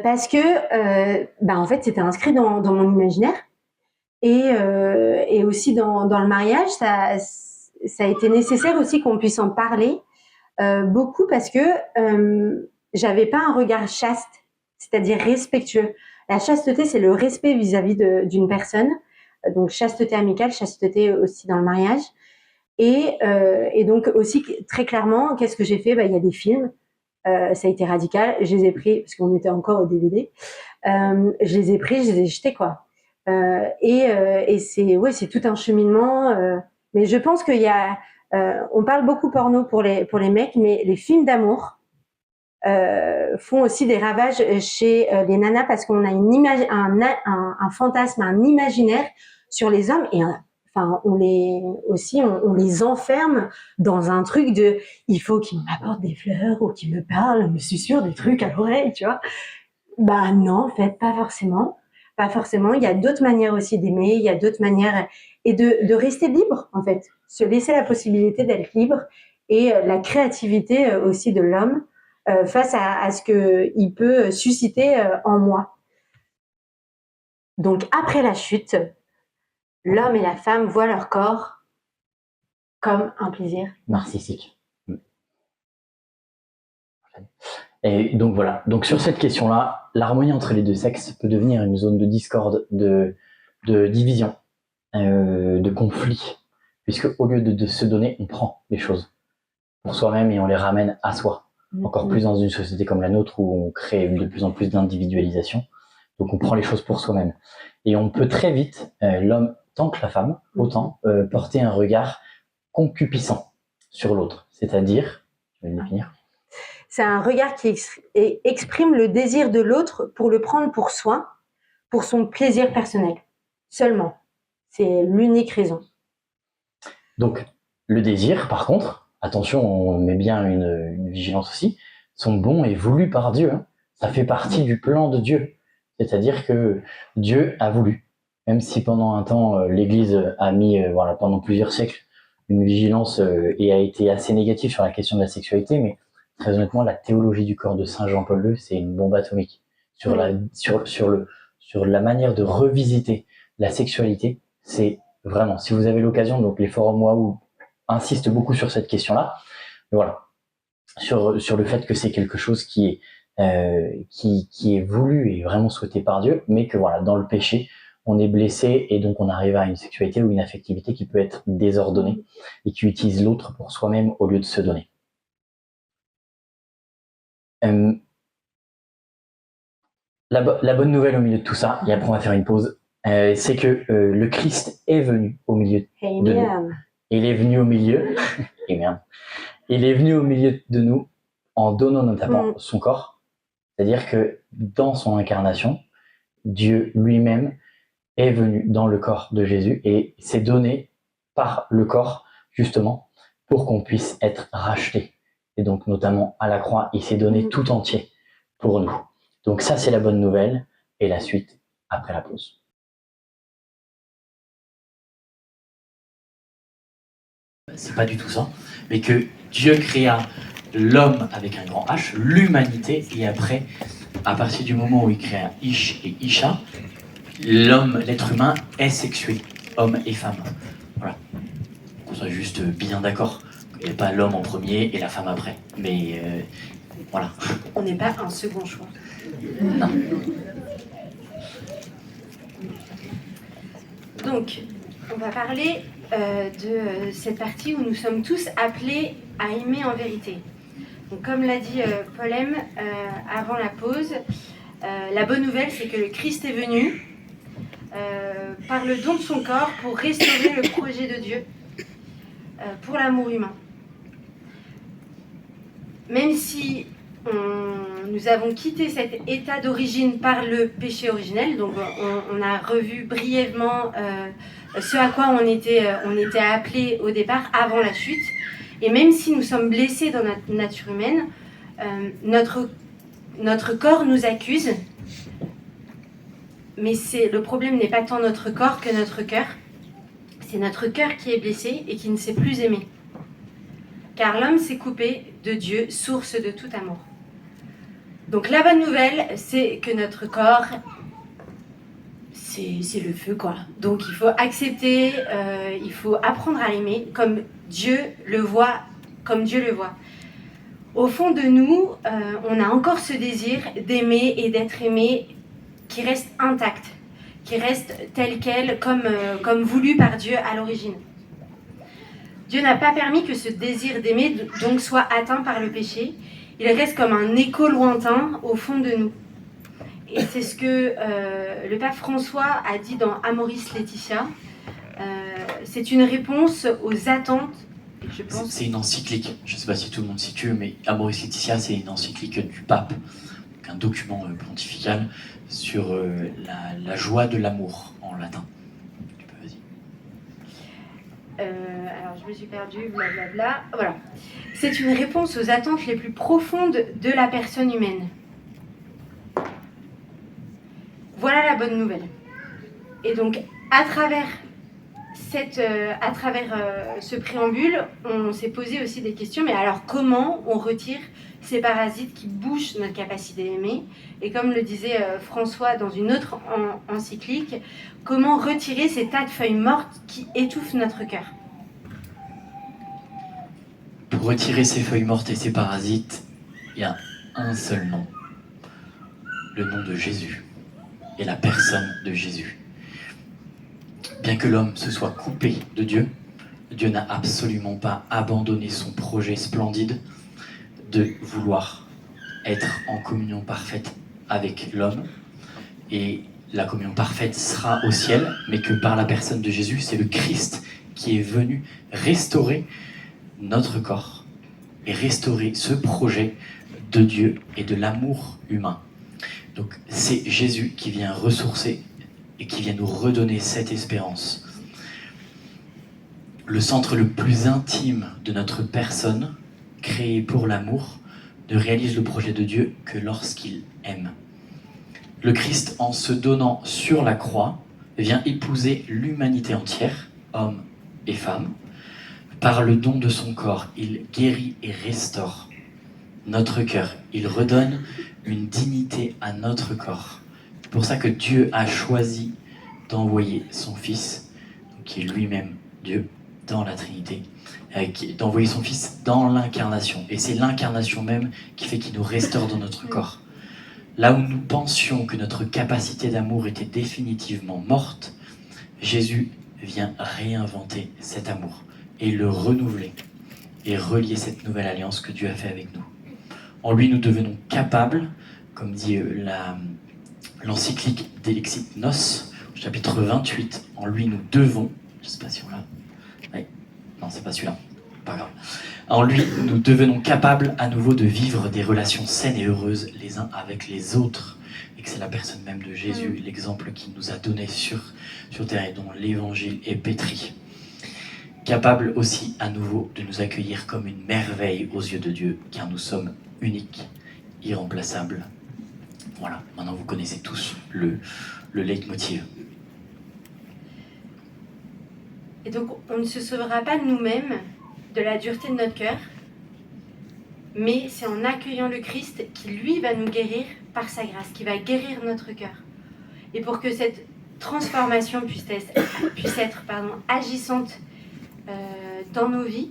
parce que, en fait, c'était inscrit dans mon imaginaire. Et aussi dans le mariage, ça a été nécessaire aussi qu'on puisse en parler beaucoup parce que j'avais pas un regard chaste, c'est-à-dire respectueux. La chasteté, c'est le respect vis-à-vis d'une personne. Donc chasteté amicale, chasteté aussi dans le mariage. Et donc aussi très clairement, qu'est-ce que j'ai fait? Il y a des films, ça a été radical. Je les ai pris parce qu'on était encore au DVD. Je les ai pris, je les ai jetés, quoi. Et c'est tout un cheminement. Mais je pense qu'il y a, on parle beaucoup porno pour les mecs, mais les films d'amour font aussi des ravages chez les nanas parce qu'on a une image, un fantasme, un imaginaire sur les hommes et enfin on les enferme dans un truc de il faut qu'il m'apporte des fleurs ou qu'il me parle, me susurre des trucs à l'oreille, tu vois. Bah non, en fait, pas forcément. Pas forcément. Il y a d'autres manières aussi d'aimer, il y a d'autres manières et de rester libre, en fait. Se laisser la possibilité d'être libre et la créativité aussi de l'homme face à ce qu'il peut susciter en moi. Donc, après la chute, l'homme et la femme voient leur corps comme un plaisir narcissique. Et donc voilà. Donc sur cette question-là, l'harmonie entre les deux sexes peut devenir une zone de discorde, de division, de conflit, puisque au lieu de se donner, on prend les choses pour soi-même et on les ramène à soi. Encore plus dans une société comme la nôtre où on crée de plus en plus d'individualisation. Donc on prend les choses pour soi-même. Et on peut très vite, l'homme tant que la femme, autant, porter un regard concupiscent sur l'autre. C'est-à-dire, je vais le définir. C'est un regard qui exprime le désir de l'autre pour le prendre pour soi, pour son plaisir personnel. Seulement. C'est l'unique raison. Donc, le désir, par contre, attention, on met bien une vigilance aussi, sont bons et voulus par Dieu. Hein. Ça fait partie du plan de Dieu. C'est-à-dire que Dieu a voulu. Même si pendant un temps, l'Église a mis, pendant plusieurs siècles, une vigilance et a été assez négative sur la question de la sexualité, mais très honnêtement, la théologie du corps de Saint Jean-Paul II, c'est une bombe atomique sur la manière de revisiter la sexualité. C'est vraiment, si vous avez l'occasion, donc les forums Waouh insistent beaucoup sur cette question-là. Mais voilà, sur le fait que c'est quelque chose qui est voulu et vraiment souhaité par Dieu, mais que voilà, dans le péché, on est blessé et donc on arrive à une sexualité ou une affectivité qui peut être désordonnée et qui utilise l'autre pour soi-même au lieu de se donner. La bonne nouvelle au milieu de tout ça, et après on va faire une pause, c'est que le Christ est venu au milieu de nous. Amen. Il est venu au milieu, et merde, il est venu au milieu de nous en donnant notamment son corps. C'est-à-dire que dans son incarnation, Dieu lui-même est venu dans le corps de Jésus et s'est donné par le corps, justement, pour qu'on puisse être racheté. Et donc, notamment à la croix, il s'est donné tout entier pour nous. Donc ça, c'est la bonne nouvelle. Et la suite, après la pause. C'est pas du tout ça, mais que Dieu créa l'homme avec un grand H, l'humanité, et après, à partir du moment où il créa Ish et Isha, l'homme, l'être humain est sexué, homme et femme. Voilà. Qu'on soit juste bien d'accord. Il n'y a pas l'homme en premier et la femme après. Mais voilà. On n'est pas un second choix. Non. Donc, on va parler de cette partie où nous sommes tous appelés à aimer en vérité. Donc, comme l'a dit Paul M avant la pause, la bonne nouvelle, c'est que le Christ est venu par le don de son corps pour restaurer le projet de Dieu pour l'amour humain. Même si nous avons quitté cet état d'origine par le péché originel, donc on a revu brièvement ce à quoi on était appelé au départ avant la chute, et même si nous sommes blessés dans notre nature humaine, notre corps nous accuse, mais le problème n'est pas tant notre corps que notre cœur. C'est notre cœur qui est blessé et qui ne sait plus aimer. Car l'homme s'est coupé de Dieu, source de tout amour. Donc la bonne nouvelle, c'est que notre corps, c'est le feu, quoi. Donc il faut accepter, il faut apprendre à l'aimer comme Dieu le voit, Au fond de nous, on a encore ce désir d'aimer et d'être aimé qui reste intact, qui reste tel quel, comme voulu par Dieu à l'origine. Dieu n'a pas permis que ce désir d'aimer donc soit atteint par le péché. Il reste comme un écho lointain au fond de nous. Et c'est ce que le pape François a dit dans Amoris Laetitia. C'est une réponse aux attentes. Je pense. C'est une encyclique, je ne sais pas si tout le monde situe, mais Amoris Laetitia, c'est une encyclique du pape, donc un document pontifical sur la joie de l'amour en latin. Tu peux, vas-y. Alors je me suis perdue, blablabla. Voilà. C'est une réponse aux attentes les plus profondes de la personne humaine. Voilà la bonne nouvelle. Et donc, à travers ce préambule, on s'est posé aussi des questions. Mais alors, comment on retire ces parasites qui bouchent notre capacité d'aimer? Et comme le disait François dans une autre encyclique, comment retirer ces tas de feuilles mortes qui étouffent notre cœur? Pour retirer ces feuilles mortes et ces parasites, il y a un seul nom. Le nom de Jésus et la personne de Jésus. Bien que l'homme se soit coupé de Dieu, Dieu n'a absolument pas abandonné son projet splendide de vouloir être en communion parfaite avec l'homme. Et la communion parfaite sera au ciel, mais que par la personne de Jésus, c'est le Christ qui est venu restaurer notre corps et restaurer ce projet de Dieu et de l'amour humain. Donc c'est Jésus qui vient ressourcer et qui vient nous redonner cette espérance. Le centre le plus intime de notre personne, créé pour l'amour, ne réalise le projet de Dieu que lorsqu'il aime. Le Christ, en se donnant sur la croix, vient épouser l'humanité entière, hommes et femmes. Par le don de son corps, il guérit et restaure notre cœur. Il redonne une dignité à notre corps. C'est pour ça que Dieu a choisi d'envoyer son Fils, qui est lui-même Dieu, dans la Trinité, d'envoyer son Fils dans l'incarnation. Et c'est l'incarnation même qui fait qu'il nous restaure dans notre corps. Là où nous pensions que notre capacité d'amour était définitivement morte, Jésus vient réinventer cet amour et le renouveler et relier cette nouvelle alliance que Dieu a fait avec nous. En lui, nous devenons capables, comme dit l'encyclique d'Elixit Nos, chapitre 28. En lui, nous devons, je ne sais pas si on l'a. Oui. Non, c'est pas celui-là. Pas grave. En lui, nous devenons capables à nouveau de vivre des relations saines et heureuses les uns avec les autres. Et que c'est la personne même de Jésus, l'exemple qu'il nous a donné sur terre et dont l'évangile est pétri. Capable aussi à nouveau de nous accueillir comme une merveille aux yeux de Dieu, car nous sommes uniques, irremplaçables. Voilà, maintenant vous connaissez tous le leitmotiv. Et donc, on ne se sauvera pas de nous-mêmes, de la dureté de notre cœur, mais c'est en accueillant le Christ qui, lui, va nous guérir par sa grâce, qui va guérir notre cœur. Et pour que cette transformation puisse être agissante dans nos vies,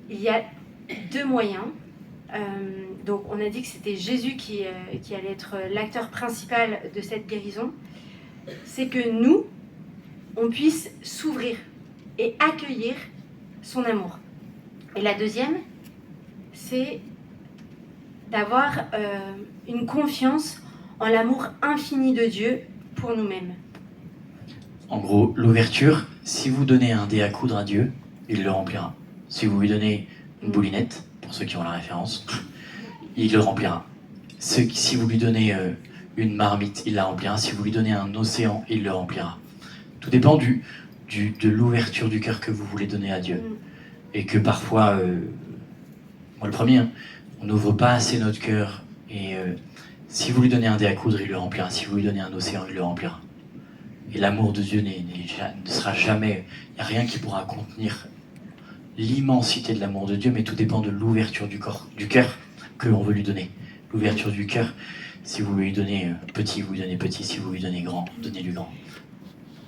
il y a deux moyens. Donc, on a dit que c'était Jésus qui allait être l'acteur principal de cette guérison. C'est que nous, on puisse s'ouvrir et accueillir son amour. Et la deuxième, c'est d'avoir une confiance en l'amour infini de Dieu pour nous-mêmes. En gros, l'ouverture, si vous donnez un dé à coudre à Dieu, il le remplira. Si vous lui donnez une boulinette, pour ceux qui ont la référence, il le remplira. Si vous lui donnez une marmite, il la remplira. Si vous lui donnez un océan, il le remplira. Tout dépend de l'ouverture du cœur que vous voulez donner à Dieu. Et que parfois, moi le premier, on n'ouvre pas assez notre cœur. Et si vous lui donnez un dé à coudre, il le remplira. Si vous lui donnez un océan, il le remplira. Et l'amour de Dieu ne sera jamais... Il n'y a rien qui pourra contenir l'immensité de l'amour de Dieu, mais tout dépend de l'ouverture du cœur que l'on veut lui donner. L'ouverture du cœur, si vous lui donnez petit, vous lui donnez petit. Si vous lui donnez grand, donnez-lui grand.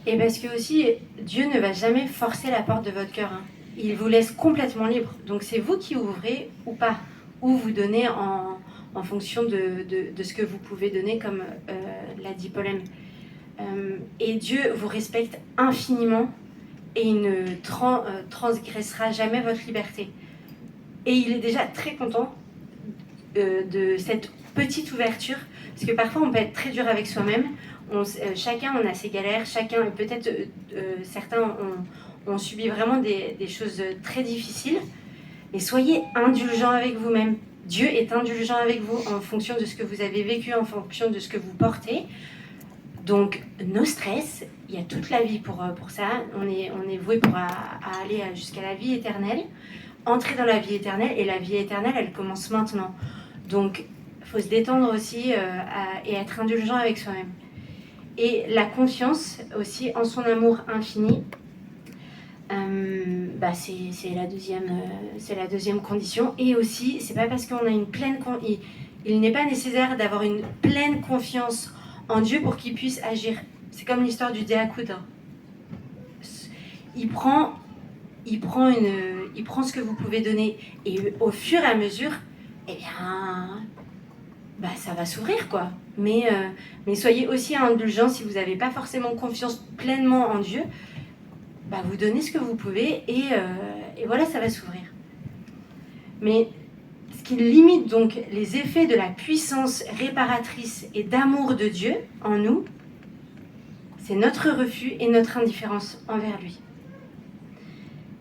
Et parce que aussi, Dieu ne va jamais forcer la porte de votre cœur. Il vous laisse complètement libre. Donc c'est vous qui ouvrez ou pas. Ou vous donnez en fonction de ce que vous pouvez donner, comme l'a dit Paul M. Et Dieu vous respecte infiniment et il ne transgressera jamais votre liberté. Et il est déjà très content de cette petite ouverture, parce que parfois on peut être très dur avec soi-même. Chacun on a ses galères, chacun peut-être certains ont subi vraiment des choses très difficiles. Mais soyez indulgents avec vous-même. Dieu est indulgent avec vous en fonction de ce que vous avez vécu, en fonction de ce que vous portez. Donc, no stress, il y a toute la vie pour ça. On est voué pour aller jusqu'à la vie éternelle, entrer dans la vie éternelle, et la vie éternelle, elle commence maintenant. Donc, il faut se détendre aussi et être indulgent avec soi-même. Et la confiance aussi en son amour infini, c'est la deuxième condition. Et aussi, c'est pas parce qu'on a une pleine il n'est pas nécessaire d'avoir une pleine confiance en Dieu pour qu'il puisse agir. C'est comme l'histoire du dé à coudre. Il prend ce que vous pouvez donner, et au fur et à mesure, eh bien, ça va s'ouvrir, quoi. Mais soyez aussi indulgents si vous n'avez pas forcément confiance pleinement en Dieu. Vous donnez ce que vous pouvez et voilà, ça va s'ouvrir. Mais ce qui limite donc les effets de la puissance réparatrice et d'amour de Dieu en nous, c'est notre refus et notre indifférence envers lui.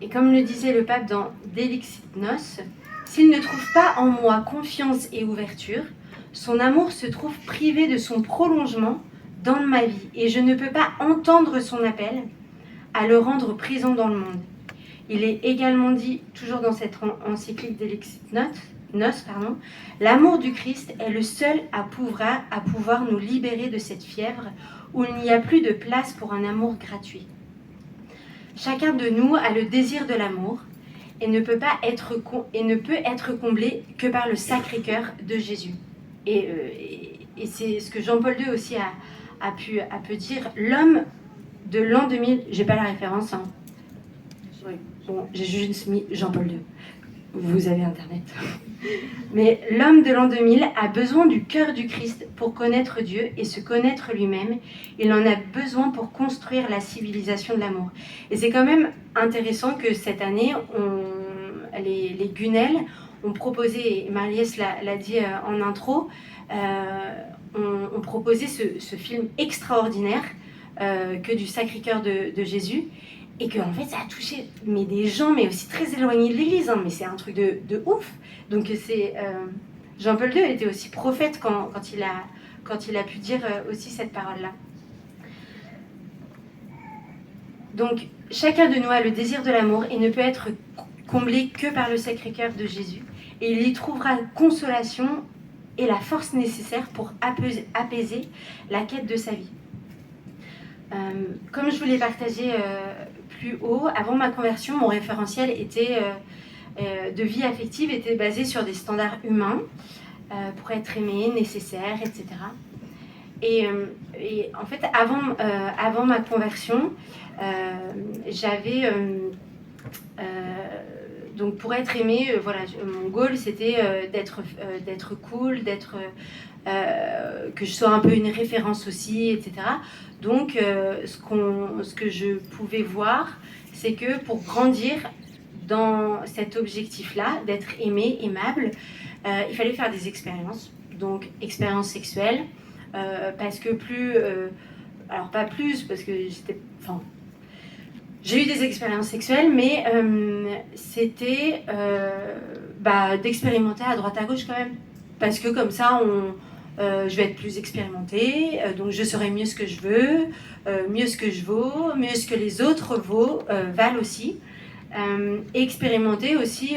Et comme le disait le pape dans Delixit Nos, s'il ne trouve pas en moi confiance et ouverture, son amour se trouve privé de son prolongement dans ma vie, et je ne peux pas entendre son appel à le rendre présent dans le monde. Il est également dit, toujours dans cette encyclique d'Elixit Nos, l'amour du Christ est le seul à pouvoir nous libérer de cette fièvre où il n'y a plus de place pour un amour gratuit. Chacun de nous a le désir de l'amour et ne peut être comblé que par le Sacré-Cœur de Jésus. Et c'est ce que Jean-Paul II aussi a pu dire. L'homme de l'an 2000, j'ai pas la référence, hein. Bon, j'ai juste mis Jean-Paul II. Vous avez Internet. Mais l'homme de l'an 2000 a besoin du cœur du Christ pour connaître Dieu et se connaître lui-même. Il en a besoin pour construire la civilisation de l'amour. Et c'est quand même intéressant que cette année, les Gunel ont proposé, et Marie-Lise l'a dit en intro, ont proposé ce film extraordinaire que du Sacré-Cœur de Jésus, et que en fait ça a touché mais des gens, mais aussi très éloignés de l'Église, hein, mais c'est un truc de ouf. Donc c'est Jean-Paul II était aussi prophète quand il a pu dire aussi cette parole-là. Donc chacun de nous a le désir de l'amour et ne peut être comblé que par le Sacré-Cœur de Jésus, et il y trouvera consolation et la force nécessaire pour apaiser la quête de sa vie. Comme je vous l'ai partagé plus haut, avant ma conversion, mon référentiel de vie affective était basé sur des standards humains pour être aimé, nécessaire, etc. Et en fait, avant ma conversion, j'avais... donc pour être aimé, voilà, mon goal c'était d'être cool, que je sois un peu une référence aussi, etc. Donc ce que je pouvais voir, c'est que pour grandir dans cet objectif-là, d'être aimé, aimable, il fallait faire des expériences. Donc expériences sexuelles, parce que alors pas plus, parce que j'ai eu des expériences sexuelles, mais c'était d'expérimenter à droite à gauche quand même. Parce que comme ça, je vais être plus expérimentée, donc je saurai mieux ce que je veux, mieux ce que je vaux, mieux ce que les autres valent aussi. Et expérimenter aussi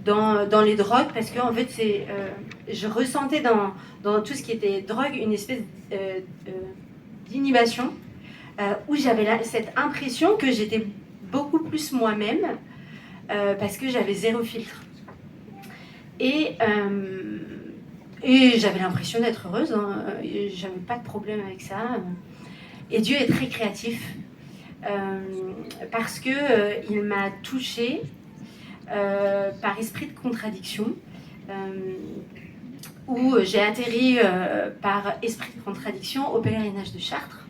dans les drogues, parce que en fait, je ressentais dans tout ce qui était drogue une espèce d'inhibition, où j'avais cette impression que j'étais beaucoup plus moi-même, parce que j'avais zéro filtre. Et j'avais l'impression d'être heureuse, hein, j'avais pas de problème avec ça. Et Dieu est très créatif, parce que il m'a touchée par esprit de contradiction, où j'ai atterri par esprit de contradiction au pèlerinage de Chartres.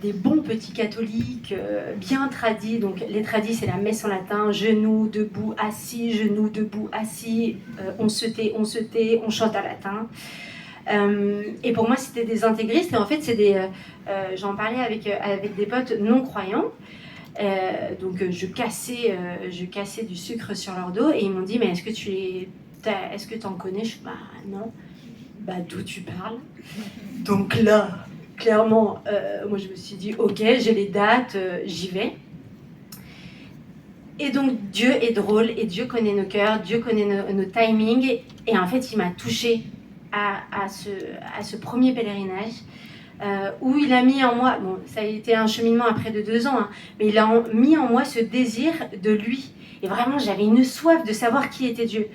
Des bons petits catholiques bien tradis. Donc les tradis, c'est la messe en latin, genoux, debout, assis, genoux, debout, assis, on se tait, on chante à latin. Et pour moi, c'était des intégristes. Et en fait, j'en parlais avec des potes non croyants. Donc je cassais du sucre sur leur dos, et ils m'ont dit, mais est-ce que tu en connais? Je suis non. D'où tu parles? Donc là, clairement, moi je me suis dit, ok, j'ai les dates, j'y vais. Et donc Dieu est drôle, et Dieu connaît nos cœurs, Dieu connaît nos timings, et en fait il m'a touchée à ce premier pèlerinage, où il a mis en moi, bon, ça a été un cheminement après de 2 ans, hein, mais il a mis en moi ce désir de lui, et vraiment j'avais une soif de savoir qui était Dieu.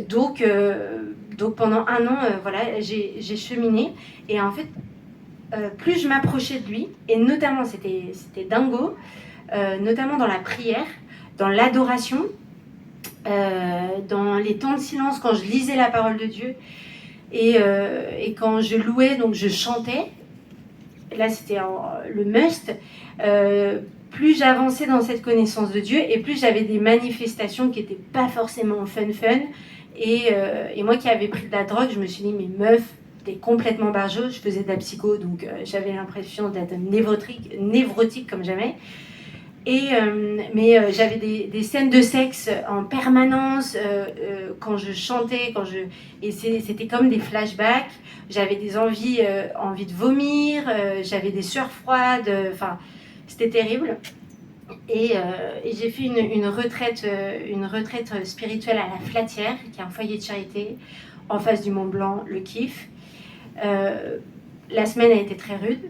Donc pendant 1 an, voilà, j'ai cheminé, et en fait, plus je m'approchais de lui, et notamment c'était dingo, notamment dans la prière, dans l'adoration, dans les temps de silence, quand je lisais la parole de Dieu, et quand je louais, donc je chantais, là c'était le must. Plus j'avançais dans cette connaissance de Dieu, et plus j'avais des manifestations qui n'étaient pas forcément fun. Et moi qui avais pris de la drogue, je me suis dit, mais meuf, t'es complètement barjot. Je faisais de la psycho, donc j'avais l'impression d'être névrotique comme jamais. Mais j'avais des scènes de sexe en permanence quand je chantais, et c'était comme des flashbacks. J'avais des envies de vomir, j'avais des sueurs froides, enfin c'était terrible. Et j'ai fait une retraite spirituelle à la Flatière, qui est un foyer de charité en face du Mont Blanc, le kiff. La semaine a été très rude.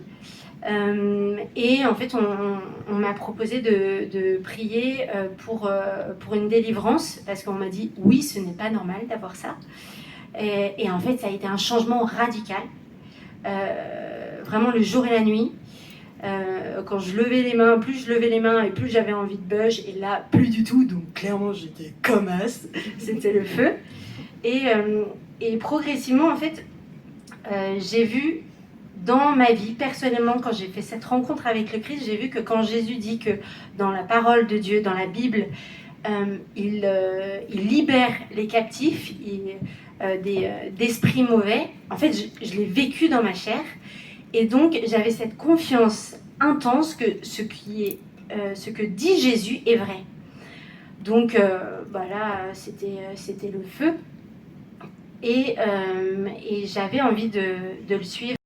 Et en fait, on m'a proposé de prier pour une délivrance, parce qu'on m'a dit oui, ce n'est pas normal d'avoir ça. Et en fait, ça a été un changement radical, vraiment le jour et la nuit. Quand je levais les mains, plus je levais les mains et plus j'avais envie de bûche, et là plus du tout, donc clairement j'étais comme as, c'était le feu. Et progressivement, en fait, j'ai vu dans ma vie, personnellement, quand j'ai fait cette rencontre avec le Christ, j'ai vu que quand Jésus dit que dans la parole de Dieu, dans la Bible, il libère les captifs, d'esprits mauvais. En fait, je l'ai vécu dans ma chair. Et donc, j'avais cette confiance intense que ce que dit Jésus est vrai. Donc, là, c'était le feu. Et j'avais envie de le suivre.